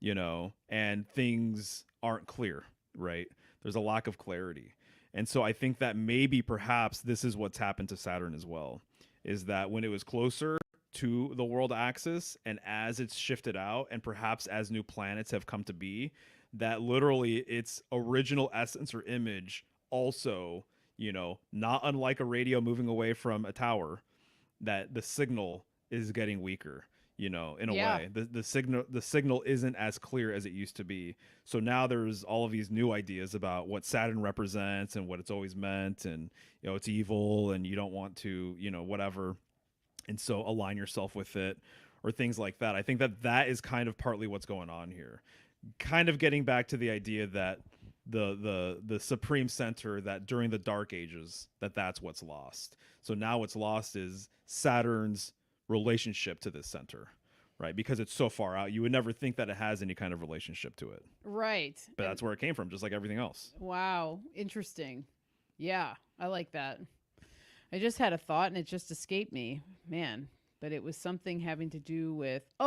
S2: and things aren't clear, right? There's a lack of clarity. And so I think that maybe perhaps this is what's happened to Saturn as well, is that when it was closer to the world axis and as it's shifted out and perhaps as new planets have come to be, that literally its original essence or image also, not unlike a radio moving away from a tower, that the signal is getting weaker, in a
S1: Yeah.
S2: way. The signal isn't as clear as it used to be. So now there's all of these new ideas about what Saturn represents and what it's always meant, and it's evil and you don't want to, whatever. And so align yourself with it, or things like that. I think that is kind of partly what's going on here. Kind of getting back to the idea that the supreme center, that during the dark ages, that's what's lost. So now what's lost is Saturn's relationship to this center, right? Because it's so far out, you would never think that it has any kind of relationship to it.
S1: Right.
S2: But that's where it came from, just like everything else.
S1: Wow. Interesting. Yeah, I like that. I just had a thought and it just escaped me. Man, but it was something having to do with, a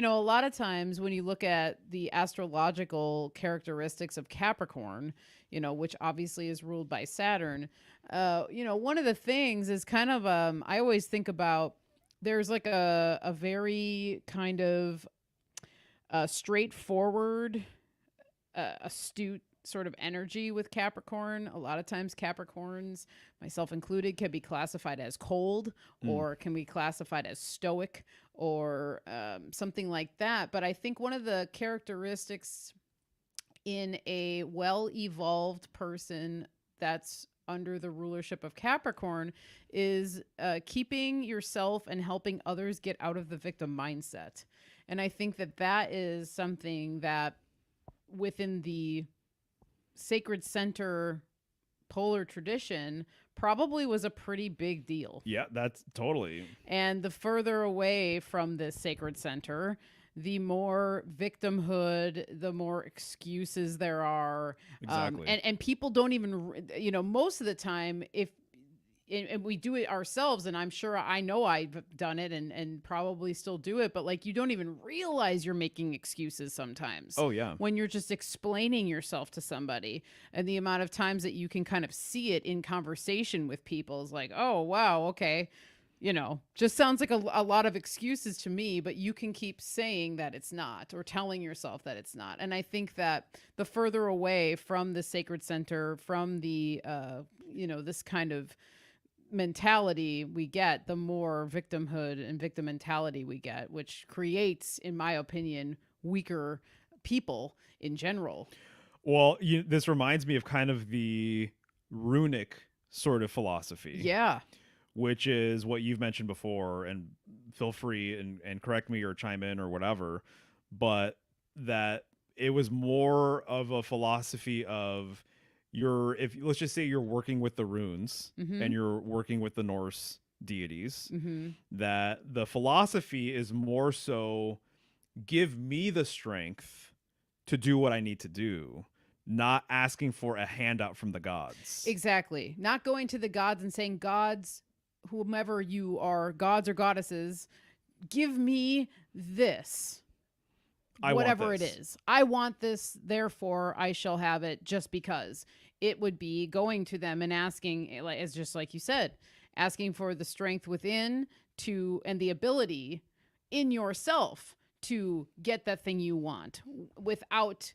S1: lot of times when you look at the astrological characteristics of Capricorn, which obviously is ruled by Saturn, one of the things is kind of, I always think about, there's like a very kind of straightforward, astute sort of energy with Capricorn. A lot of times Capricorns, myself included, can be classified as cold or can be classified as stoic or something like that. But I think one of the characteristics in a well-evolved person that's under the rulership of Capricorn is keeping yourself and helping others get out of the victim mindset. And I think that is something that within the sacred center polar tradition probably was a pretty big deal.
S2: Yeah, that's totally.
S1: And the further away from this sacred center, the more victimhood, the more excuses there are.
S2: Exactly.
S1: And people don't even, most of the time, and we do it ourselves, and I'm sure I know I've done it and probably still do it, but like you don't even realize you're making excuses sometimes.
S2: Oh, yeah.
S1: When you're just explaining yourself to somebody, and the amount of times that you can kind of see it in conversation with people is like, oh, wow, okay. Just sounds like a lot of excuses to me, but you can keep saying that it's not, or telling yourself that it's not. And I think that the further away from the sacred center, from the, this kind of mentality we get, the more victimhood and victim mentality we get, which creates, in my opinion, weaker people in general.
S2: Well, this reminds me of kind of the runic sort of philosophy.
S1: Yeah.
S2: Which is what you've mentioned before, and feel free and correct me or chime in or whatever, but that it was more of a philosophy of if let's just say you're working with the runes and you're working with the Norse deities, that the philosophy is more so give me the strength to do what I need to do, not asking for a handout from the gods.
S1: Exactly. Not going to the gods and saying, gods, whomever you are, gods or goddesses, give me this. Whatever it is. I want this, therefore I shall have it just because. it would be going to them and asking, like, it's just like you said, asking for the strength within to and the ability in yourself to get that thing you want without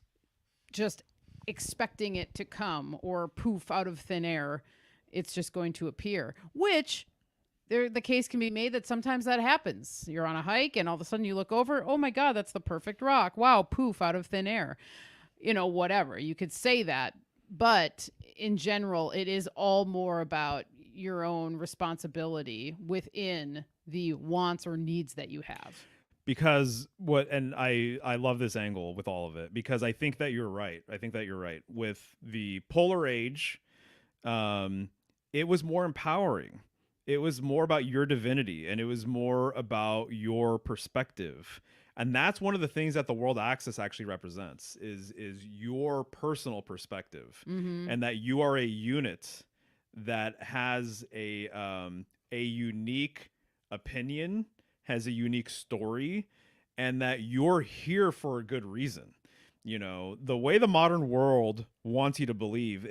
S1: just expecting it to come or poof out of thin air. It's just going to appear, which the case can be made that sometimes that happens. You're on a hike and all of a sudden you look over, oh my God, that's the perfect rock. Wow, poof, out of thin air. Whatever. You could say that. But in general, it is all more about your own responsibility within the wants or needs that you have.
S2: Because I love this angle with all of it, because I think that you're right. I think that you're right. With the Polar Age, it was more empowering. It was more about your divinity, and it was more about your perspective. And that's one of the things that the world axis actually represents is your personal perspective,
S1: Mm-hmm.
S2: and that you are a unit that has a unique opinion, has a unique story, and that you're here for a good reason. The way the modern world wants you to believe,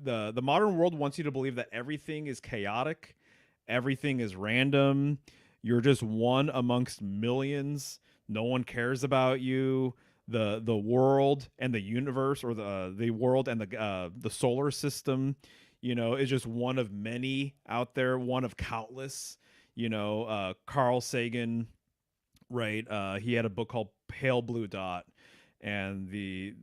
S2: the modern world wants you to believe that everything is chaotic, everything is random, you're just one amongst millions, no one cares about you. The world and the universe, or the world and the solar system, is just one of many out there, one of countless. Carl Sagan, right? He had a book called Pale Blue Dot, and the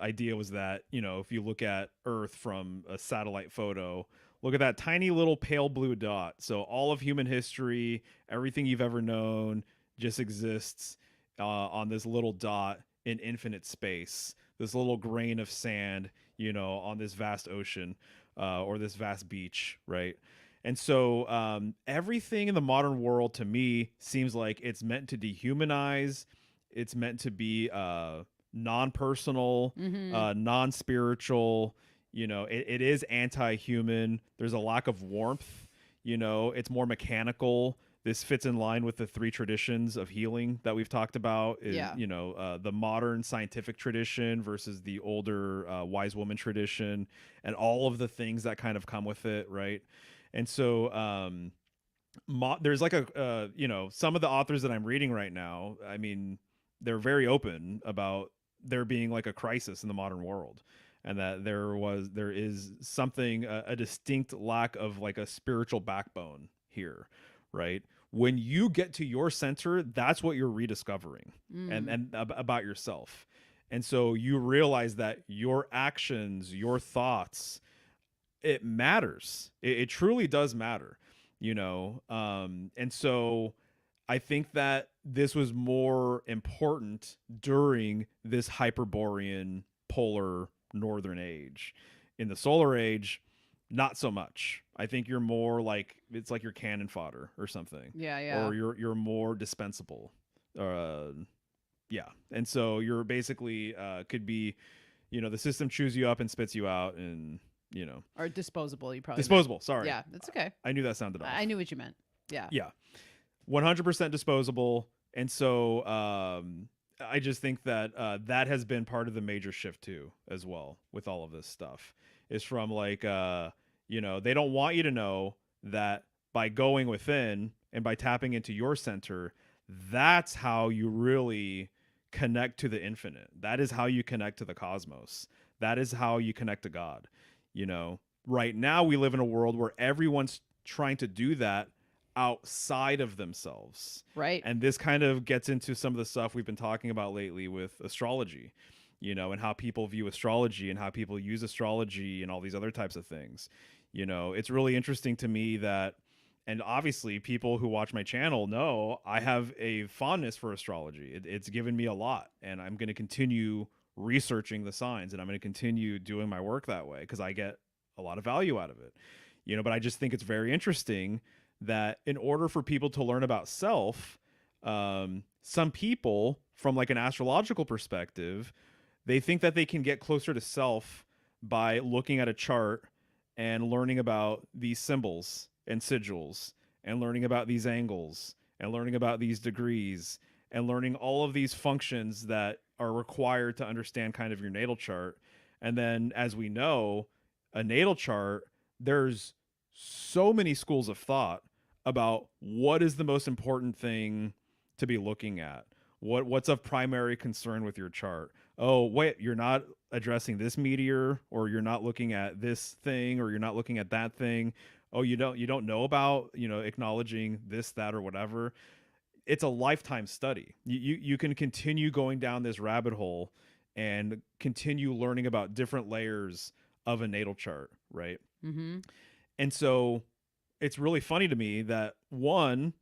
S2: idea was that, if you look at Earth from a satellite photo, look at that tiny little pale blue dot. So all of human history, everything you've ever known, just exists on this little dot in infinite space. This little grain of sand, on this vast ocean, or this vast beach, right? And so everything in the modern world, to me, seems like it's meant to dehumanize. It's meant to be non-personal,
S1: Mm-hmm.
S2: non-spiritual. It is anti-human. There's a lack of warmth. It's more mechanical. This fits in line with the three traditions of healing that we've talked about.
S1: Yeah.
S2: The modern scientific tradition versus the older wise woman tradition, and all of the things that kind of come with it, right? And so there's like some of the authors that I'm reading right now, I mean, they're very open about there being like a crisis in the modern world, and that there is something, a distinct lack of like a spiritual backbone here, right? When you get to your center, that's what you're rediscovering, and about yourself. And so you realize that your actions, your thoughts, it matters. It truly does matter, and so I think that this was more important during this Hyperborean polar northern age. In the solar age, not so much. I think you're more like, it's like you're cannon fodder or something.
S1: Yeah, yeah.
S2: Or you're more dispensable. Yeah. And so you're basically could be, the system chews you up and spits you out, and
S1: Or disposable, you probably
S2: disposable.
S1: meant.
S2: Sorry.
S1: Yeah, that's okay.
S2: I knew that sounded off.
S1: I knew what you meant. Yeah.
S2: Yeah. 100% disposable. And so I just think that that has been part of the major shift too, as well, with all of this stuff, is from like they don't want you to know that by going within and by tapping into your center, that's how you really connect to the infinite. That is how you connect to the cosmos. That is how you connect to God. Right now we live in a world where everyone's trying to do that outside of themselves.
S1: Right.
S2: And this kind of gets into some of the stuff we've been talking about lately with astrology, and how people view astrology and how people use astrology and all these other types of things. It's really interesting to me that, and obviously people who watch my channel know I have a fondness for astrology. It's given me a lot, and I'm going to continue researching the signs, and I'm going to continue doing my work that way because I get a lot of value out of it. But I just think it's very interesting that in order for people to learn about self, some people, from like an astrological perspective, they think that they can get closer to self by looking at a chart and learning about these symbols and sigils, and learning about these angles, and learning about these degrees, and learning all of these functions that are required to understand kind of your natal chart. And then, as we know, a natal chart, there's so many schools of thought about what is the most important thing to be looking at. What's of primary concern with your chart? Oh, wait, you're not addressing this meteor, or you're not looking at this thing, or you're not looking at that thing. Oh, you don't know about, acknowledging this, that, or whatever. It's a lifetime study. You can continue going down this rabbit hole and continue learning about different layers of a natal chart, right?
S1: Mm-hmm.
S2: And so it's really funny to me that, one,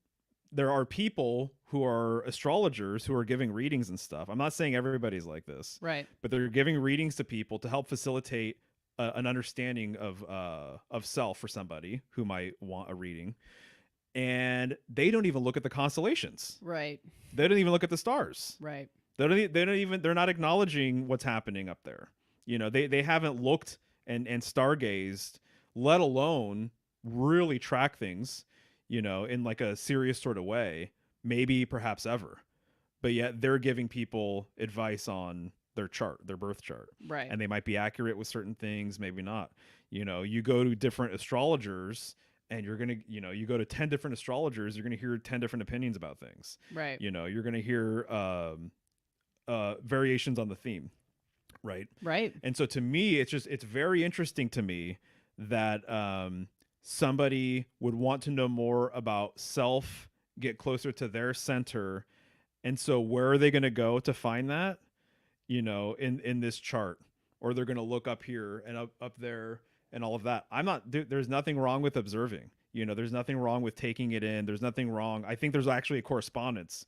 S2: there are people who are astrologers who are giving readings and stuff. I'm not saying everybody's like this,
S1: Right.
S2: but they're giving readings to people to help facilitate an understanding of self for somebody who might want a reading. And they don't even look at the constellations.
S1: Right.
S2: They don't even look at the stars.
S1: Right.
S2: They're not acknowledging what's happening up there. They haven't looked and stargazed, let alone really track things, in like a serious sort of way, maybe perhaps ever. But yet they're giving people advice on their chart, their birth chart.
S1: Right.
S2: And they might be accurate with certain things, maybe not. You go to different astrologers, and you're going to, you go to 10 different astrologers, you're going to hear 10 different opinions about things.
S1: Right.
S2: You're going to hear variations on the theme. Right.
S1: Right.
S2: And so to me, it's very interesting to me that somebody would want to know more about self, get closer to their center. And so where are they going to go to find that, in this chart? Or they're going to look up here and up there and all of that. There's nothing wrong with observing. There's nothing wrong with taking it in. There's nothing wrong. I think there's actually a correspondence.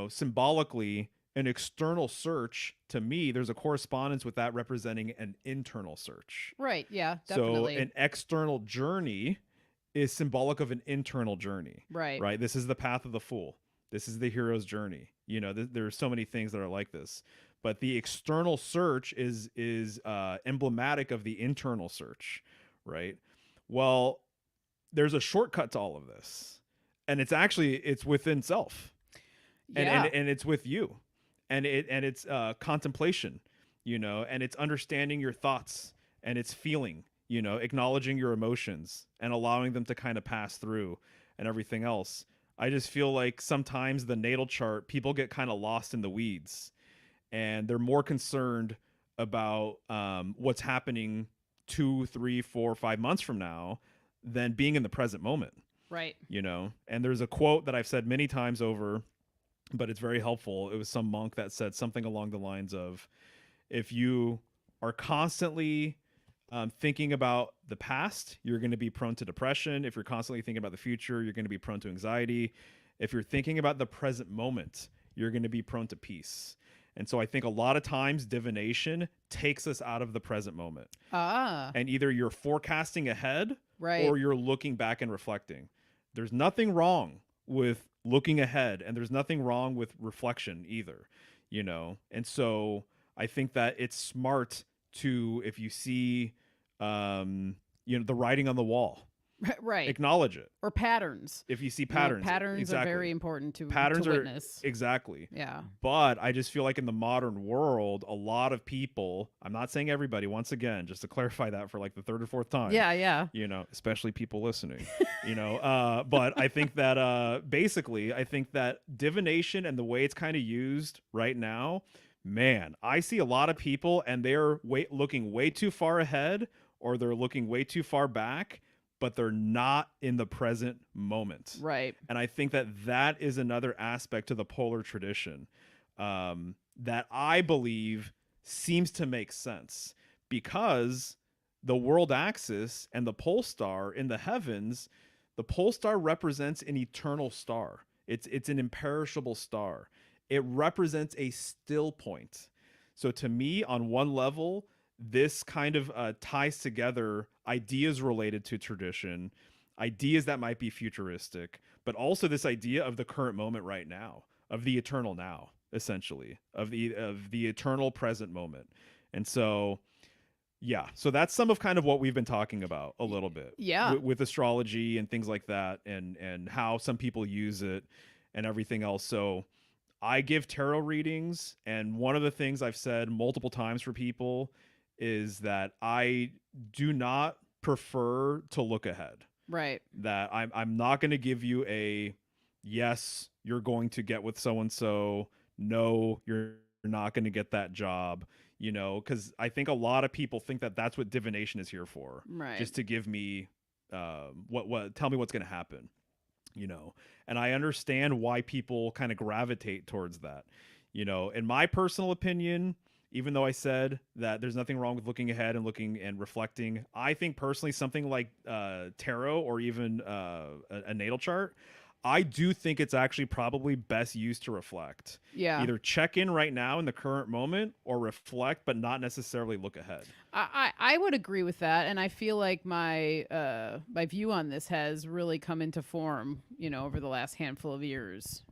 S2: Symbolically, an external search, to me, there's a correspondence with that representing an internal search.
S1: Right. Yeah, definitely.
S2: So an external journey is symbolic of an internal journey.
S1: Right.
S2: Right. This is the path of the fool. This is the hero's journey. There are so many things that are like this, but the external search is emblematic of the internal search. Right. Well, there's a shortcut to all of this, and it's within self.
S1: Yeah.
S2: And it's with you, and it's contemplation, and it's understanding your thoughts, and it's feeling, acknowledging your emotions and allowing them to kind of pass through and everything else. I just feel like sometimes the natal chart, people get kind of lost in the weeds, and they're more concerned about what's happening 2, 3, 4, 5 months from now than being in the present moment.
S1: Right.
S2: And there's a quote that I've said many times over, but it's very helpful. It was some monk that said something along the lines of, if you are constantly thinking about the past, you're going to be prone to depression. If you're constantly thinking about the future, you're going to be prone to anxiety. If you're thinking about the present moment, you're going to be prone to peace. And so I think a lot of times divination takes us out of the present moment. And either you're forecasting ahead,
S1: right,
S2: or you're looking back and reflecting. There's nothing wrong with looking ahead, and there's nothing wrong with reflection either, And so I think that it's smart to, if you see, the writing on the wall,
S1: right,
S2: acknowledge it.
S1: Or patterns.
S2: If you see patterns,
S1: patterns
S2: exactly.
S1: are very important to
S2: patterns
S1: witness.
S2: Exactly.
S1: Yeah.
S2: But I just feel like in the modern world, a lot of people, I'm not saying everybody, once again, just to clarify that for like the third or fourth time.
S1: Yeah.
S2: Especially people listening, but I think that basically, I think that divination and the way it's kind of used right now, man, I see a lot of people and they're looking way too far ahead, or they're looking way too far back, but they're not in the present moment.
S1: Right.
S2: And I think that is another aspect to the polar tradition that I believe seems to make sense, because the world axis and the pole star in the heavens, the pole star represents an eternal star. It's an imperishable star. It represents a still point. So to me, on one level, this kind of ties together ideas related to tradition, ideas that might be futuristic, but also this idea of the current moment right now, of the eternal now, essentially, of the eternal present moment. And so, yeah, so that's some of kind of what we've been talking about a little bit, with astrology and things like that, and how some people use it and everything else. So I give tarot readings, and one of the things I've said multiple times for people is that I do not prefer to look ahead.
S1: Right.
S2: That I'm not going to give you a yes, you're going to get with so and so. No, you're not going to get that job. Because I think a lot of people think that that's what divination is here for,
S1: Right.
S2: just to give me what tell me what's going to happen. And I understand why people kind of gravitate towards that. In my personal opinion, even though I said that there's nothing wrong with looking ahead and looking and reflecting, I think personally something like tarot or even a natal chart, I do think it's actually probably best used to reflect.
S1: Yeah.
S2: Either check in right now in the current moment or reflect, but not necessarily look ahead.
S1: I would agree with that, and I feel like my view on this has really come into form, over the last handful of years.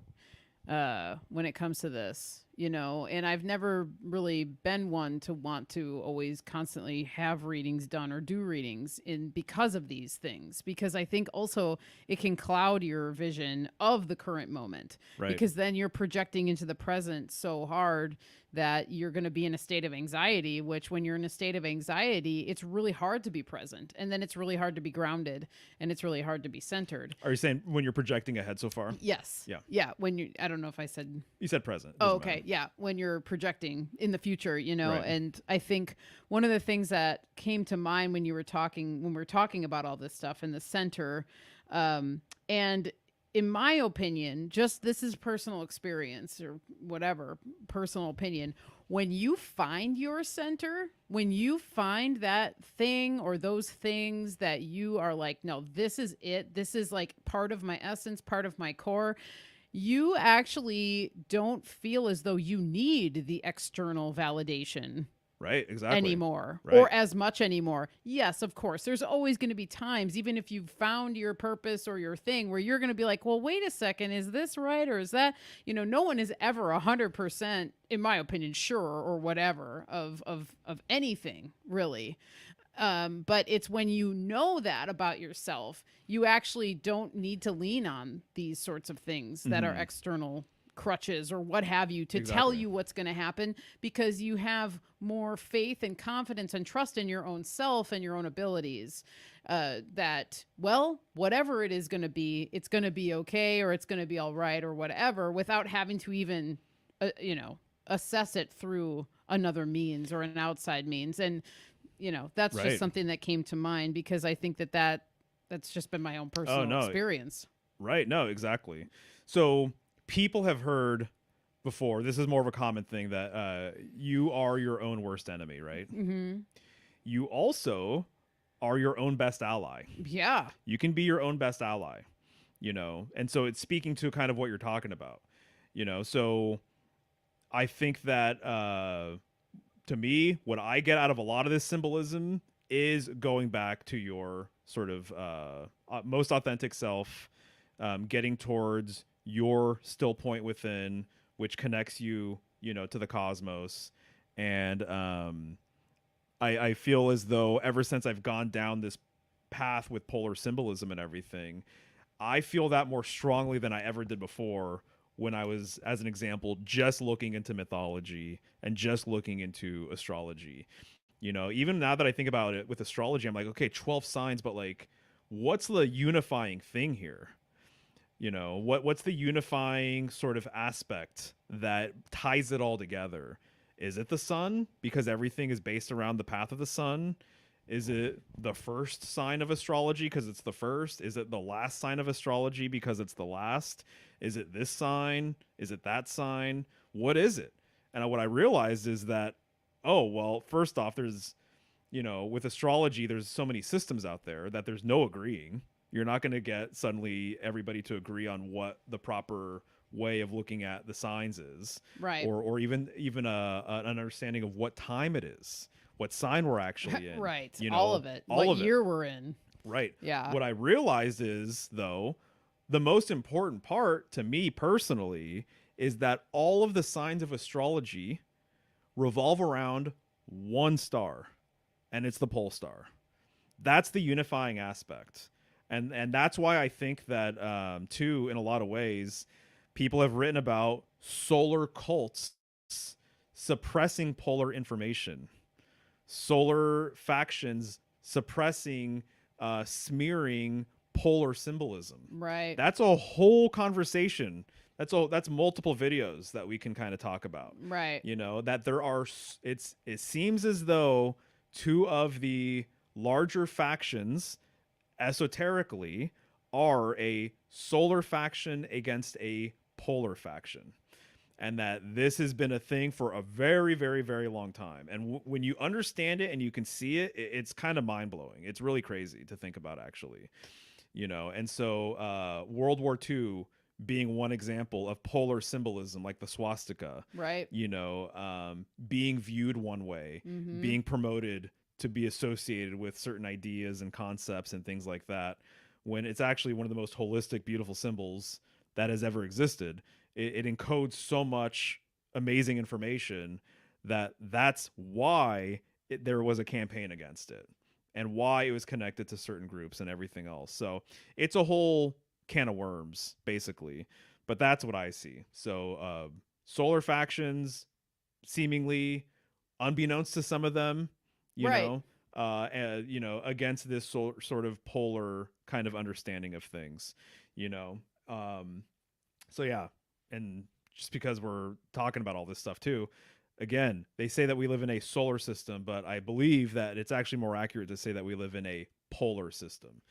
S1: When it comes to this, and I've never really been one to want to always constantly have readings done or do readings because of these things, because I think also it can cloud your vision of the current moment,
S2: Right.
S1: because then you're projecting into the present so hard that you're going to be in a state of anxiety, which when you're in a state of anxiety, it's really hard to be present, and then it's really hard to be grounded, and it's really hard to be centered.
S2: Are you saying when you're projecting ahead so far?
S1: Yes.
S2: Yeah.
S1: Yeah. I don't know if I said.
S2: You said present.
S1: Oh,
S2: Doesn't
S1: okay.
S2: matter.
S1: Yeah. When you're projecting in the future,
S2: Right.
S1: and I think one of the things that came to mind when we were talking about all this stuff in the center, and in my opinion, just this is personal experience or whatever, personal opinion. When you find your center, when you find that thing or those things that you are like, no, this is it. This is like part of my essence, part of my core. You actually don't feel as though you need the external validation
S2: Right, exactly.
S1: anymore,
S2: right.
S1: or as much anymore. Yes, of course. There's always going to be times, even if you've found your purpose or your thing, where you're going to be like, well, wait a second, is this right? Or is that, no one is ever 100%, in my opinion, sure or whatever of anything really. But it's when you know that about yourself, you actually don't need to lean on these sorts of things that are external crutches or what have you to tell you what's going to happen, because you have more faith and confidence and trust in your own self and your own abilities, that, well, whatever it is going to be, it's going to be okay, or it's going to be all right, or whatever, without having to even, assess it through another means or an outside means. And, that's
S2: Right.
S1: just something that came to mind, because I think that's just been my own personal experience.
S2: Right. No, exactly. So people have heard before, this is more of a common thing, that you are your own worst enemy, right?
S1: Mm-hmm.
S2: You also are your own best ally.
S1: Yeah.
S2: You can be your own best ally, and so it's speaking to kind of what you're talking about, so I think that to me, what I get out of a lot of this symbolism is going back to your sort of most authentic self, getting towards your still point within, which connects you, to the cosmos. And I feel as though ever since I've gone down this path with polar symbolism and everything, I feel that more strongly than I ever did before, when I was, as an example, just looking into mythology and just looking into astrology. Even now that I think about it with astrology, I'm like, okay, 12 signs, but like, what's the unifying thing here? What's the unifying sort of aspect that ties it all together? Is it the sun, because everything is based around the path of the sun? Is it the first sign of astrology because it's the first? Is it the last sign of astrology because it's the last? Is it this sign? Is it that sign? What is it? And what I realized is that, oh, well, first off, there's, with astrology, there's so many systems out there that there's no agreeing. You're not going to get suddenly everybody to agree on what the proper way of looking at the signs is,
S1: Right.
S2: or even an understanding of what time it is, what sign we're actually in,
S1: Right. All of it. What year we're in.
S2: Right.
S1: Yeah.
S2: What I realized is, though, the most important part to me personally is that all of the signs of astrology revolve around one star, and it's the pole star. That's the unifying aspect. And that's why I think that, too, in a lot of ways, people have written about solar cults suppressing polar information. solar factions suppressing, smearing polar symbolism.
S1: Right.
S2: That's a whole conversation. That's multiple videos that we can kind of talk about.
S1: Right.
S2: You know, that there are it seems as though two of the larger factions esoterically are a solar faction against a polar faction, and that this has been a thing for a very, very, very long time. And when you understand it and you can see it, it's kind of mind-blowing. It's really crazy to think about, actually. You know, and so World War II being one example of polar symbolism, like the swastika,
S1: Right.
S2: you know, being viewed one way,
S1: Mm-hmm.
S2: being promoted to be associated with certain ideas and concepts and things like that, when it's actually one of the most holistic, beautiful symbols that has ever existed. It encodes so much amazing information that's why there was a campaign against it, and why it was connected to certain groups and everything else. So it's a whole can of worms, basically. But that's what I see. So solar factions, seemingly unbeknownst to some of them,
S1: Right.
S2: you know, against this sort of polar kind of understanding of things, you know. So yeah, and just because we're talking about all this stuff too, again, they say that we live in a solar system, but I believe that it's actually more accurate to say that we live in a polar system.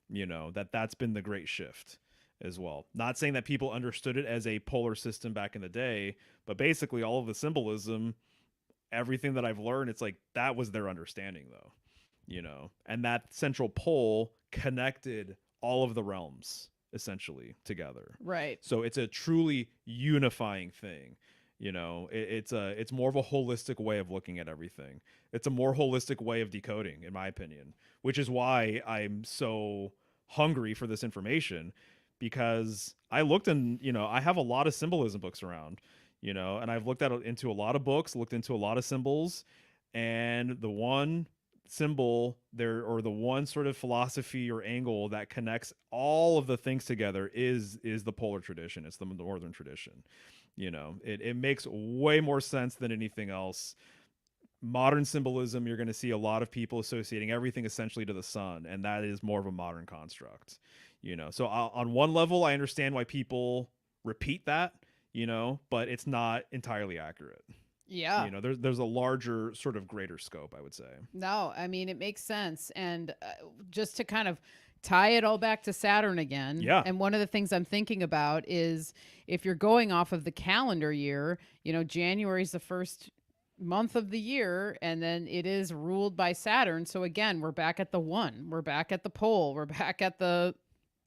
S2: You know, that's been the great shift as well. Not saying that people understood it as a polar system back in the day, but basically all of the symbolism, everything that I've learned, it's like that was their understanding, though. You know, and that central pole connected all of the realms essentially together.
S1: Right.
S2: So it's a truly unifying thing. You know, it's more of a holistic way of looking at everything. It's a more holistic way of decoding, in my opinion, which is why I'm so hungry for this information, because I looked in, you know, I have a lot of symbolism books around, you know, and I've looked into a lot of books, looked into a lot of symbols, and the one symbol there, or the one sort of philosophy or angle that connects all of the things together is the polar tradition. It's the northern tradition. You know, it makes way more sense than anything else. Modern symbolism, you're going to see a lot of people associating everything essentially to the sun, and that is more of a modern construct. You know, so on one level, I understand why people repeat that, you know, but it's not entirely accurate.
S1: Yeah.
S2: You know, there's a larger sort of greater scope, I would say.
S1: No, I mean, it makes sense. And just to kind of tie it all back to Saturn again.
S2: Yeah.
S1: And one of the things I'm thinking about is if you're going off of the calendar year, you know, January is the first month of the year, and then it is ruled by Saturn. So again, we're back at the one, we're back at the pole, we're back at the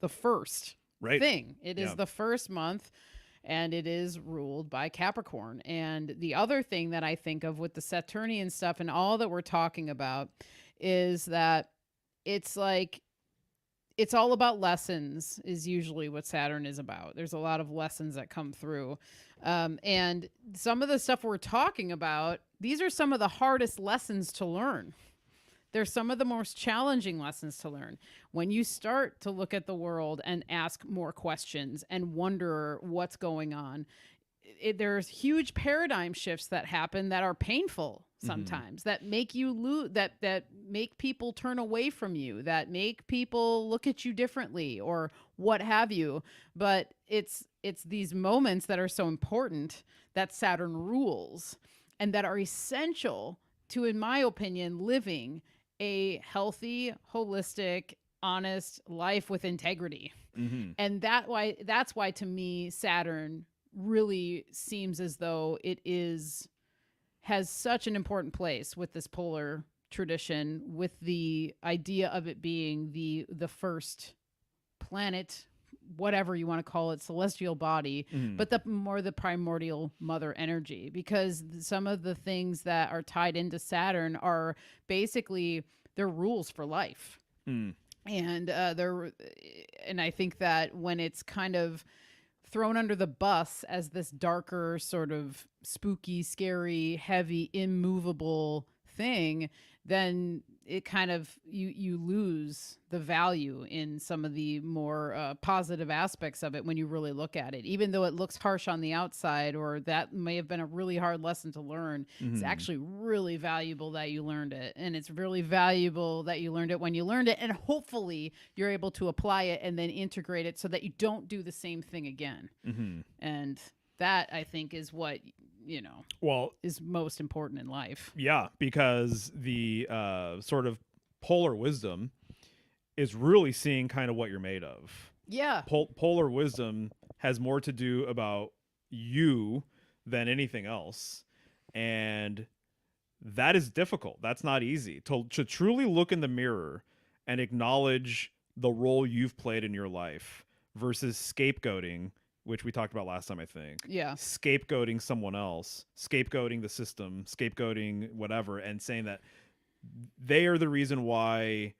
S1: first
S2: Right.
S1: thing. It is
S2: Yeah.
S1: the first month, and it is ruled by Capricorn. And the other thing that I think of with the Saturnian stuff and all that we're talking about is that it's like it's all about lessons, is usually what Saturn is about. There's a lot of lessons that come through. And some of the stuff we're talking about, these are some of the hardest lessons to learn. They're some of the most challenging lessons to learn. When you start to look at the world and ask more questions and wonder what's going on, there's huge paradigm shifts that happen that are painful sometimes, that make you lose, that make people turn away from you, that make people look at you differently or what have you. But it's these moments that are so important that Saturn rules and that are essential to, in my opinion, living a healthy, holistic, honest life with integrity.
S2: Mm-hmm.
S1: And that's why to me Saturn really seems as though it has such an important place with this polar tradition, with the idea of it being the first planet, whatever you want to call it, celestial body, but the primordial mother energy, because some of the things that are tied into Saturn are basically their rules for life. And I think that when it's kind of thrown under the bus as this darker, sort of spooky, scary, heavy, immovable thing, then it kind of you lose the value in some of the more positive aspects of it when you really look at it. Even though it looks harsh on the outside, or that may have been a really hard lesson to learn, it's actually really valuable that you learned it, and it's really valuable that you learned it when you learned it, and hopefully you're able to apply it and then integrate it so that you don't do the same thing again. And that, I think, is what is most important in life.
S2: Yeah, because the sort of polar wisdom is really seeing kind of what you're made of.
S1: Yeah.
S2: Polar wisdom has more to do about you than anything else. And that is difficult. That's not easy. To truly look in the mirror and acknowledge the role you've played in your life versus scapegoating, which we talked about last time, I think.
S1: Yeah.
S2: Scapegoating someone else, scapegoating the system, scapegoating whatever, and saying that they are the reason why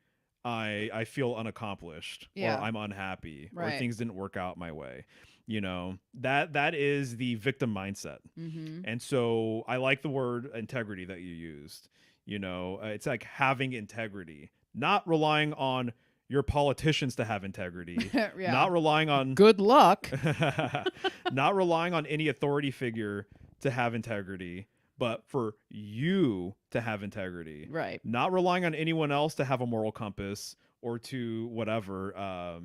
S2: I feel unaccomplished, or I'm unhappy, or things didn't work out my way. That is the victim mindset. And so I like the word integrity that you used. It's like having integrity, not relying on your politicians to have integrity, not relying on
S1: good luck,
S2: not relying on any authority figure to have integrity, but for you to have integrity,
S1: right?
S2: Not relying on anyone else to have a moral compass or to whatever,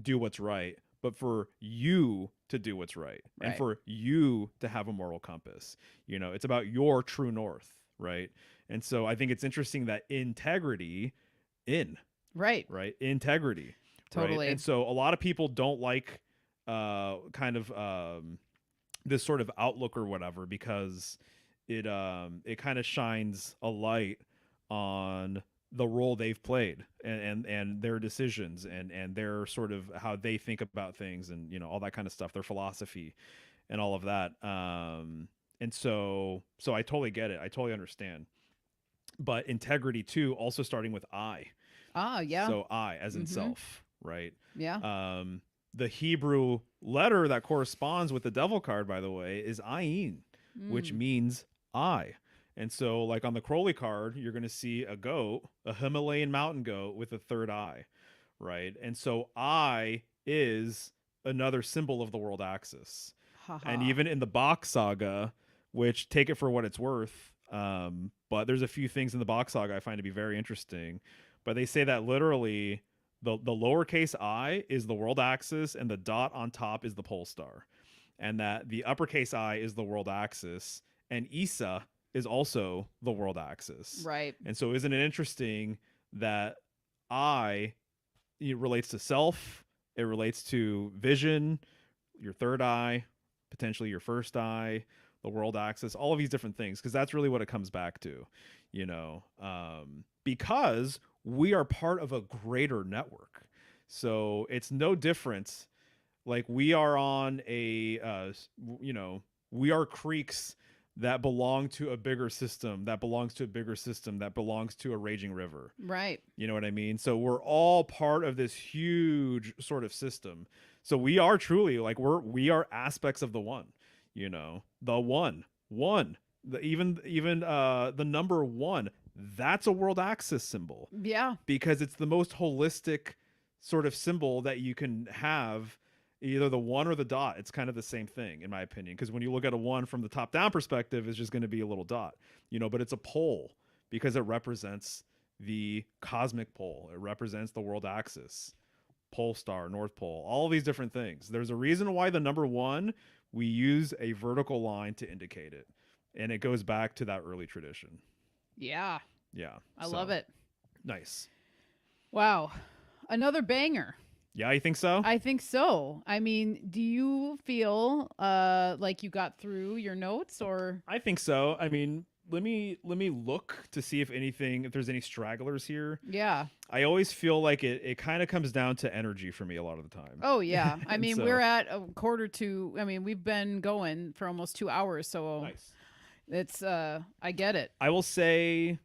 S2: do what's right, but for you to do what's right, and for you to have a moral compass. It's about your true north, right? And so I think it's interesting that integrity Right. Integrity.
S1: Totally.
S2: Right? And so a lot of people don't like this sort of outlook or whatever, because it kind of shines a light on the role they've played and their decisions and their sort of how they think about things, and all that kind of stuff, their philosophy and all of that. And so I totally get it. I totally understand. But integrity too, also starting with I.
S1: Yeah.
S2: So I, as in self, right?
S1: Yeah.
S2: The Hebrew letter that corresponds with the devil card, by the way, is ayin, which means I. And so, like on the Crowley card, you're going to see a goat, a Himalayan mountain goat with a third eye, right? And so I is another symbol of the world axis. And even in the Bach saga, which, take it for what it's worth, but there's a few things in the Bach saga I find to be very interesting. But they say that literally the lowercase I is the world axis and the dot on top is the pole star. And that the uppercase I is the world axis and Isa is also the world axis.
S1: Right.
S2: And so isn't it interesting that it relates to self, it relates to vision, your third eye, potentially your first eye, the world axis, all of these different things, because that's really what it comes back to, because we are part of a greater network. So it's no different. Like we are on we are creeks that belong to a bigger system, that belongs to a bigger system, that belongs to a raging river.
S1: Right.
S2: You know what I mean? So we're all part of this huge sort of system. So we are truly like, we are aspects of the one, the one, even the number one. That's a world axis symbol.
S1: Yeah.
S2: Because it's the most holistic sort of symbol that you can have, either the one or the dot. It's kind of the same thing, in my opinion. Because when you look at a one from the top down perspective, it's just going to be a little dot, but it's a pole because it represents the cosmic pole. It represents the world axis, pole star, North Pole, all these different things. There's a reason why the number one, we use a vertical line to indicate it. And it goes back to that early tradition.
S1: Yeah.
S2: Yeah.
S1: I love it.
S2: Nice.
S1: Wow. Another banger.
S2: Yeah, you think so?
S1: I think so. I mean, do you feel like you got through your notes, or?
S2: I think so. I mean, let me look to see if there's any stragglers here.
S1: Yeah.
S2: I always feel like it kind of comes down to energy for me a lot of the time.
S1: Oh yeah. I mean, we're at a quarter to, we've been going for almost 2 hours. So
S2: nice.
S1: It's I get it.
S2: I will say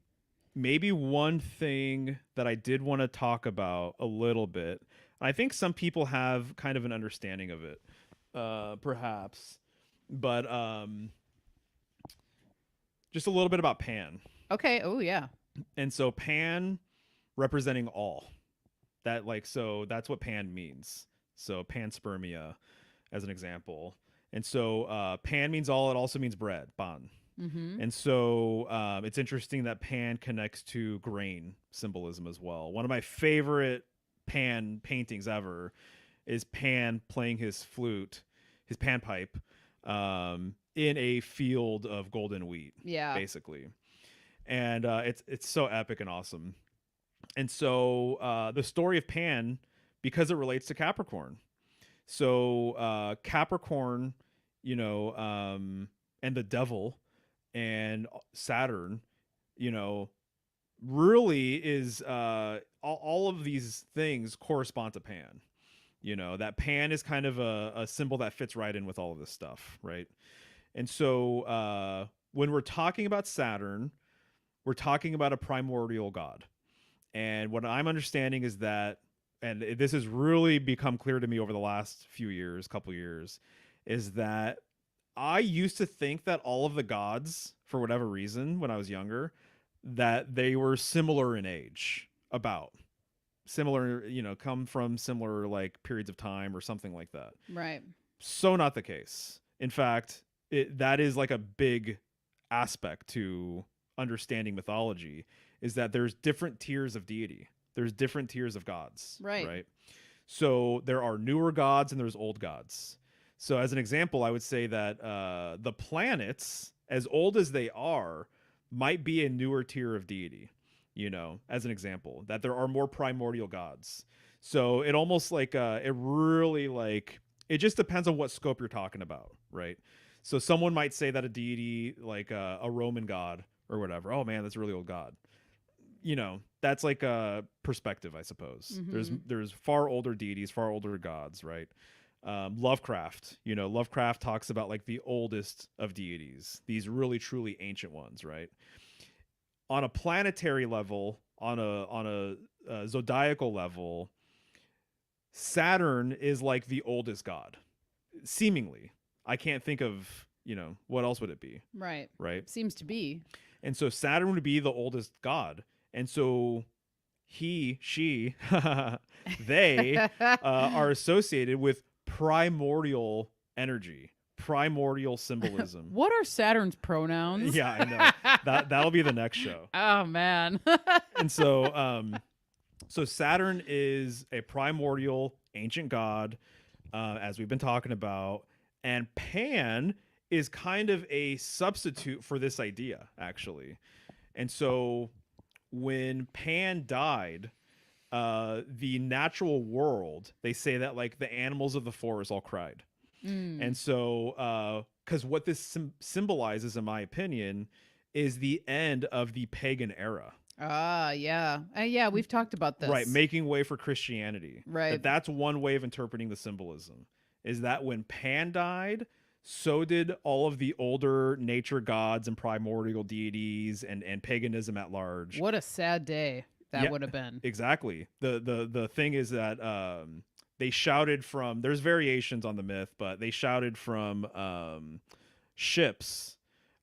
S2: maybe one thing that I did want to talk about a little bit. I think some people have kind of an understanding of it, perhaps, but just a little bit about Pan.
S1: Okay. Oh yeah.
S2: And so Pan representing all. That like so that's what Pan means. So panspermia as an example. And so Pan means all, it also means bread, pan.
S1: Mm-hmm.
S2: And so it's interesting that Pan connects to grain symbolism as well. One of my favorite Pan paintings ever is Pan playing his flute, his panpipe, in a field of golden wheat,
S1: Yeah.
S2: basically. And it's so epic and awesome. And so the story of Pan, because it relates to Capricorn. So Capricorn, and the devil and Saturn, you know, really is all of these things correspond to Pan. That Pan is kind of a symbol that fits right in with all of this stuff, right? And so when we're talking about Saturn, we're talking about a primordial god. And what I'm understanding is that, and this has really become clear to me over the last couple years, is that I used to think that all of the gods, for whatever reason, when I was younger, that they were similar in age, about similar, come from similar like periods of time or something like that.
S1: Right.
S2: So not the case. In fact, that is like a big aspect to understanding mythology, is that there's different tiers of deity. There's different tiers of gods.
S1: Right.
S2: So there are newer gods and there's old gods. So as an example, I would say that the planets, as old as they are, might be a newer tier of deity, as an example, that there are more primordial gods. So it almost like, it really like, it just depends on what scope you're talking about, right? So someone might say that a deity, like a Roman god or whatever, oh man, that's a really old god. That's like a perspective, I suppose.
S1: Mm-hmm.
S2: There's far older deities, far older gods, right? Lovecraft, Lovecraft talks about like the oldest of deities, these really truly ancient ones, right? On a planetary level, on a zodiacal level, Saturn is like the oldest god, seemingly. I can't think of, what else would it be?
S1: Right.
S2: Right.
S1: Seems to be.
S2: And so Saturn would be the oldest god. And so she, they are associated with primordial energy, primordial symbolism.
S1: What are Saturn's pronouns?
S2: Yeah, I know. That'll be the next show.
S1: Oh man.
S2: And so Saturn is a primordial ancient god, as we've been talking about, and Pan is kind of a substitute for this idea, actually. And so when Pan died, the natural world, they say that like the animals of the forest all cried. And so because what this symbolizes, in my opinion, is the end of the pagan era.
S1: Yeah. Yeah, we've talked about this.
S2: Right, making way for Christianity.
S1: Right.
S2: That's one way of interpreting the symbolism, is that when Pan died, so did all of the older nature gods and primordial deities and paganism at large.
S1: What a sad day that would have been.
S2: Exactly. The thing is that they shouted from, there's variations on the myth, but they shouted from ships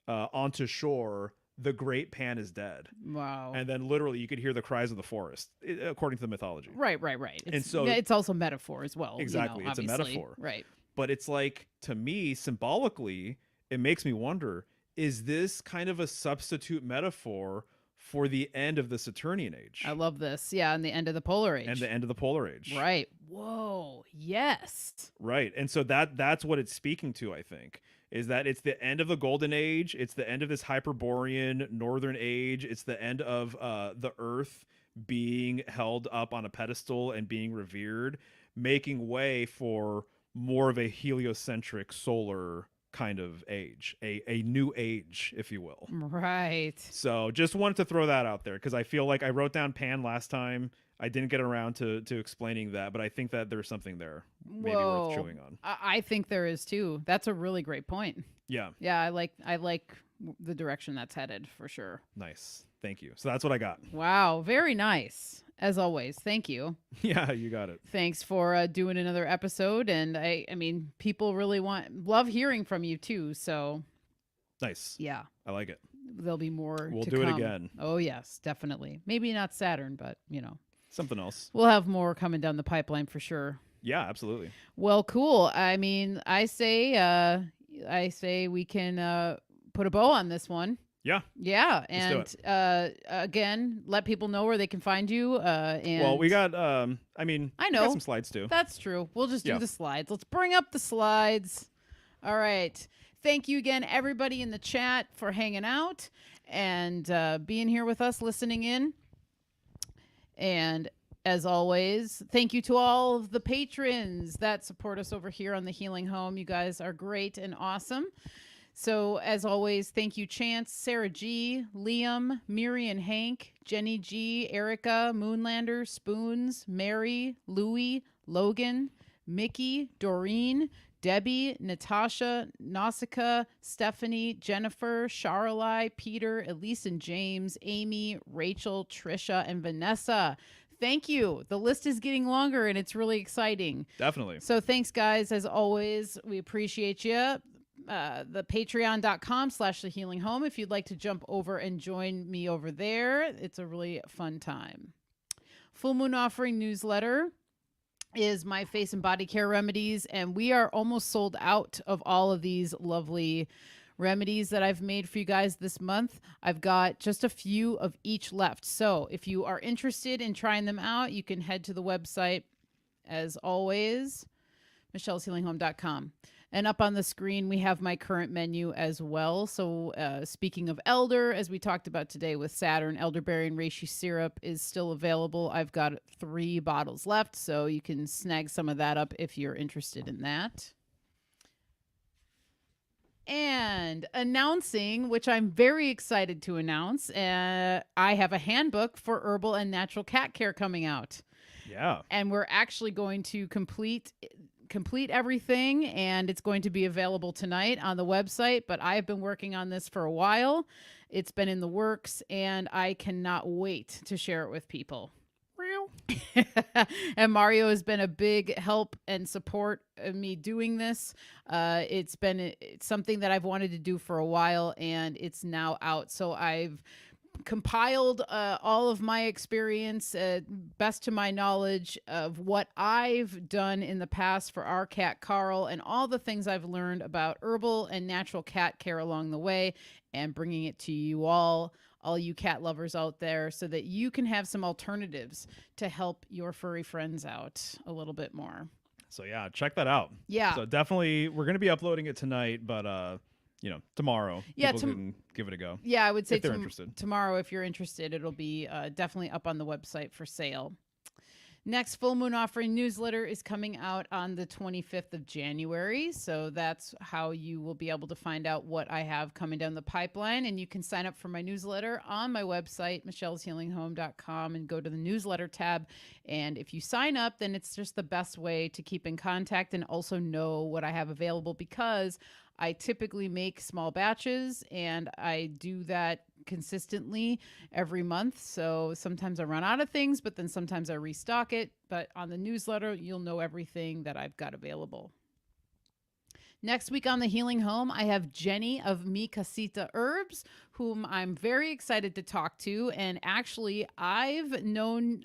S2: onto shore, the great Pan is dead.
S1: Wow.
S2: And then literally you could hear the cries of the forest, according to the mythology.
S1: Right. And so it's also metaphor as well.
S2: Exactly. It's
S1: obviously.
S2: a metaphor.
S1: Right.
S2: But it's like, to me, symbolically, it makes me wonder, is this kind of a substitute metaphor for the end of the Saturnian age?
S1: I love this. Yeah, and the end of the polar age.
S2: And the end of the polar age.
S1: Right. Whoa. Yes.
S2: Right. And so that's what it's speaking to, I think, is that it's the end of the golden age. It's the end of this Hyperborean northern age. It's the end of the earth being held up on a pedestal and being revered, making way for more of a heliocentric solar kind of age, a new age, if you will.
S1: Right.
S2: So just wanted to throw that out there, because I feel like I wrote down Pan last time. I didn't get around to explaining that, but I think that there's something there maybe worth chewing on.
S1: I think there is too. That's a really great point.
S2: Yeah.
S1: Yeah, I like the direction that's headed for sure.
S2: Nice. Thank you. So that's what I got.
S1: Wow, very nice. As always, thank you.
S2: Yeah, you got it.
S1: Thanks for doing another episode, and I mean, people really love hearing from you too. So
S2: nice.
S1: Yeah,
S2: I like it.
S1: there'll be more
S2: We'll
S1: to
S2: do
S1: come.
S2: it again.
S1: Oh, yes, definitely. Maybe not Saturn, but,
S2: Something else.
S1: we'll have more coming down the pipeline for sure.
S2: Yeah, absolutely.
S1: Well, cool. I mean, I say we can put a bow on this one.
S2: Yeah.
S1: Yeah,
S2: Let's do
S1: and again, let people know where they can find you. And
S2: we got I know we got some slides too.
S1: That's true. We'll just do
S2: Yeah.
S1: the slides. Let's bring up the slides. All right. Thank you again, everybody in the chat, for hanging out and being here with us, listening in. And as always, thank you to all of the patrons that support us over here on the Healing Home. You guys are great and awesome. So, as always, thank you, Chance, Sarah G, Liam, Miri and Hank, Jenny G, Erica, Moonlander, Spoons, Mary, Louie, Logan, Mickey, Doreen, Debbie, Natasha, Nausicaa, Stephanie, Jennifer, Charlai, Peter, Elise and James, Amy, Rachel, Trisha, and Vanessa. Thank you. The list is getting longer and it's really exciting.
S2: Definitely.
S1: So thanks, guys. As always, we appreciate you. The patreon.com/the healing home if you'd like to jump over and join me over there. It's a really fun time. Full Moon Offering newsletter is my face and body care remedies, and we are almost sold out of all of these lovely remedies that I've made for you guys this month. I've got just a few of each left. So if you are interested in trying them out, you can head to the website, as always, michelleshealinghome.com. And up on the screen, we have my current menu as well. So speaking of elder, as we talked about today with Saturn, elderberry and reishi syrup is still available. I've got 3 bottles left, so you can snag some of that up if you're interested in that. And announcing, which I'm very excited to announce, I have a handbook for herbal and natural cat care coming out.
S2: Yeah.
S1: And we're actually going to complete everything, and it's going to be available tonight on the website, but I've been working on this for a while. It's been in the works, and I cannot wait to share it with people. And Mario has been a big help and support of me doing this. It's something that I've wanted to do for a while, and it's now out. So I've compiled all of my experience, best to my knowledge, of what I've done in the past for our cat Carl, and all the things I've learned about herbal and natural cat care along the way, and bringing it to you all you cat lovers out there, so that you can have some alternatives to help your furry friends out a little bit more.
S2: So yeah, check that out.
S1: Yeah.
S2: So definitely, we're going to be uploading it tonight, but tomorrow, people can give it a go.
S1: Yeah, I would say
S2: if they're interested.
S1: Tomorrow, if you're interested, it'll be definitely up on the website for sale. Next Full Moon Offering newsletter is coming out on the 25th of January. So that's how you will be able to find out what I have coming down the pipeline. And you can sign up for my newsletter on my website, michelleshealinghome.com, and go to the newsletter tab. And if you sign up, then it's just the best way to keep in contact and also know what I have available, because I typically make small batches, and I do that consistently every month. So sometimes I run out of things, but then sometimes I restock it. But on the newsletter, you'll know everything that I've got available. Next week on the Healing Home, I have Jenny of Mi Casita Herbs, whom I'm very excited to talk to. And actually, I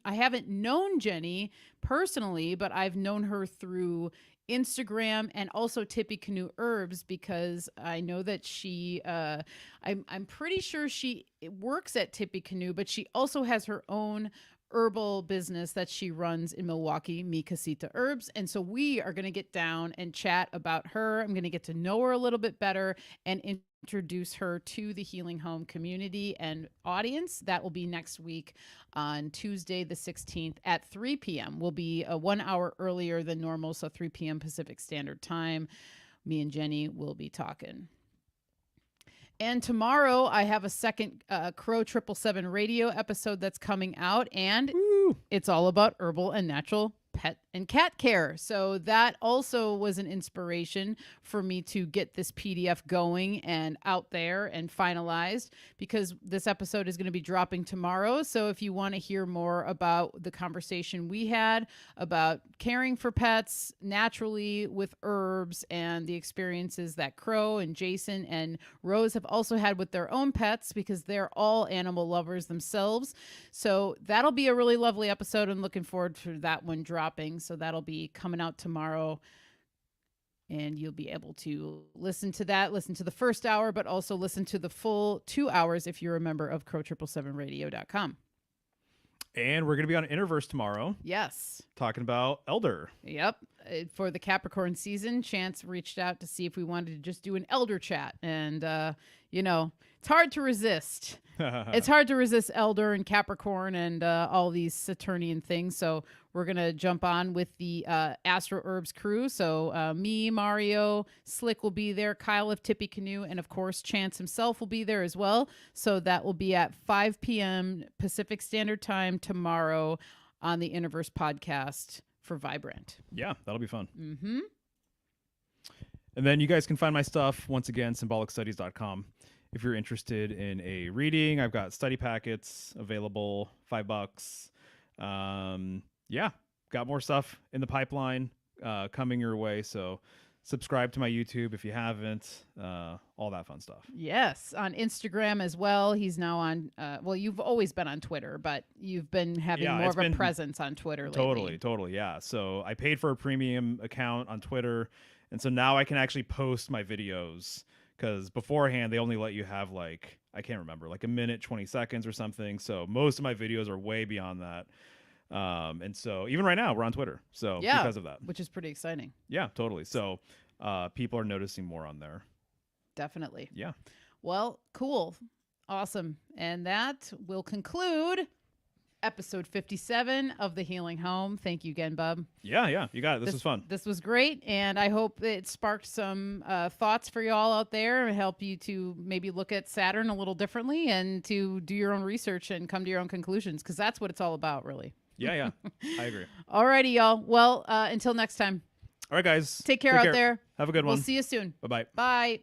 S1: haven't known Jenny personally, but I've known her through Instagram and also Tippecanoe Herbs, because I know that she, I'm pretty sure she works at Tippecanoe, but she also has her own herbal business that she runs in Milwaukee, Mi Casita Herbs. And so we are going to get down and chat about her. I'm going to get to know her a little bit better and introduce her to the Healing Home community and audience. That will be next week on Tuesday the 16th at 3 p.m. We'll be 1 hour earlier than normal, so 3 p.m. Pacific Standard Time. Me and Jenny will be talking. And tomorrow I have a second Crow 777 radio episode that's coming out, and it's all about herbal and natural pet and and cat care. So that also was an inspiration for me to get this PDF going and out there and finalized, because this episode is going to be dropping tomorrow. So if you want to hear more about the conversation we had about caring for pets naturally with herbs and the experiences that Crow and Jason and Rose have also had with their own pets, because they're all animal lovers themselves. So that'll be a really lovely episode. I'm looking forward to that one dropping. So that'll be coming out tomorrow. And you'll be able to listen to that, listen to the first hour, but also listen to the full 2 hours if you're a member of Crow777radio.com.
S2: And we're going to be on Interverse tomorrow.
S1: Yes.
S2: Talking about Elder.
S1: Yep. For the Capricorn season, Chance reached out to see if we wanted to just do an Elder chat. And, it's hard to resist. It's hard to resist Elder and Capricorn and all these Saturnian things. So we're going to jump on with the Astro Herbs crew. So me, Mario, Slick will be there, Kyle of Tippy Canoe, and of course Chance himself will be there as well. So that will be at 5 p.m. Pacific Standard Time tomorrow on the Interverse podcast for Vibrant.
S2: Yeah, that'll be fun.
S1: Mm-hmm.
S2: And then you guys can find my stuff, once again, symbolicstudies.com. If you're interested in a reading, I've got study packets available, $5. Yeah, got more stuff in the pipeline coming your way. So subscribe to my YouTube if you haven't, all that fun stuff.
S1: Yes, on Instagram as well. He's now on, you've always been on Twitter, but you've been having more of a presence on Twitter lately.
S2: Totally, yeah. So I paid for a premium account on Twitter, and so now I can actually post my videos, because beforehand they only let you have I can't remember, a minute, 20 seconds or something. So most of my videos are way beyond that. And so even right now we're on Twitter. So because of that,
S1: which is pretty exciting.
S2: Yeah, totally. So people are noticing more on there.
S1: Definitely.
S2: Yeah.
S1: Well, cool. Awesome. And that will conclude episode 57 of The Healing Home. Thank you again, Bub.
S2: Yeah. You got it. This was fun.
S1: This was great. And I hope it sparked some thoughts for y'all out there and help you to maybe look at Saturn a little differently and to do your own research and come to your own conclusions, because that's what it's all about, really.
S2: Yeah. I agree.
S1: Alrighty, y'all. Well, until next time.
S2: All right, guys.
S1: Take care out there.
S2: Have a good one.
S1: We'll see you soon.
S2: Bye-bye.
S1: Bye.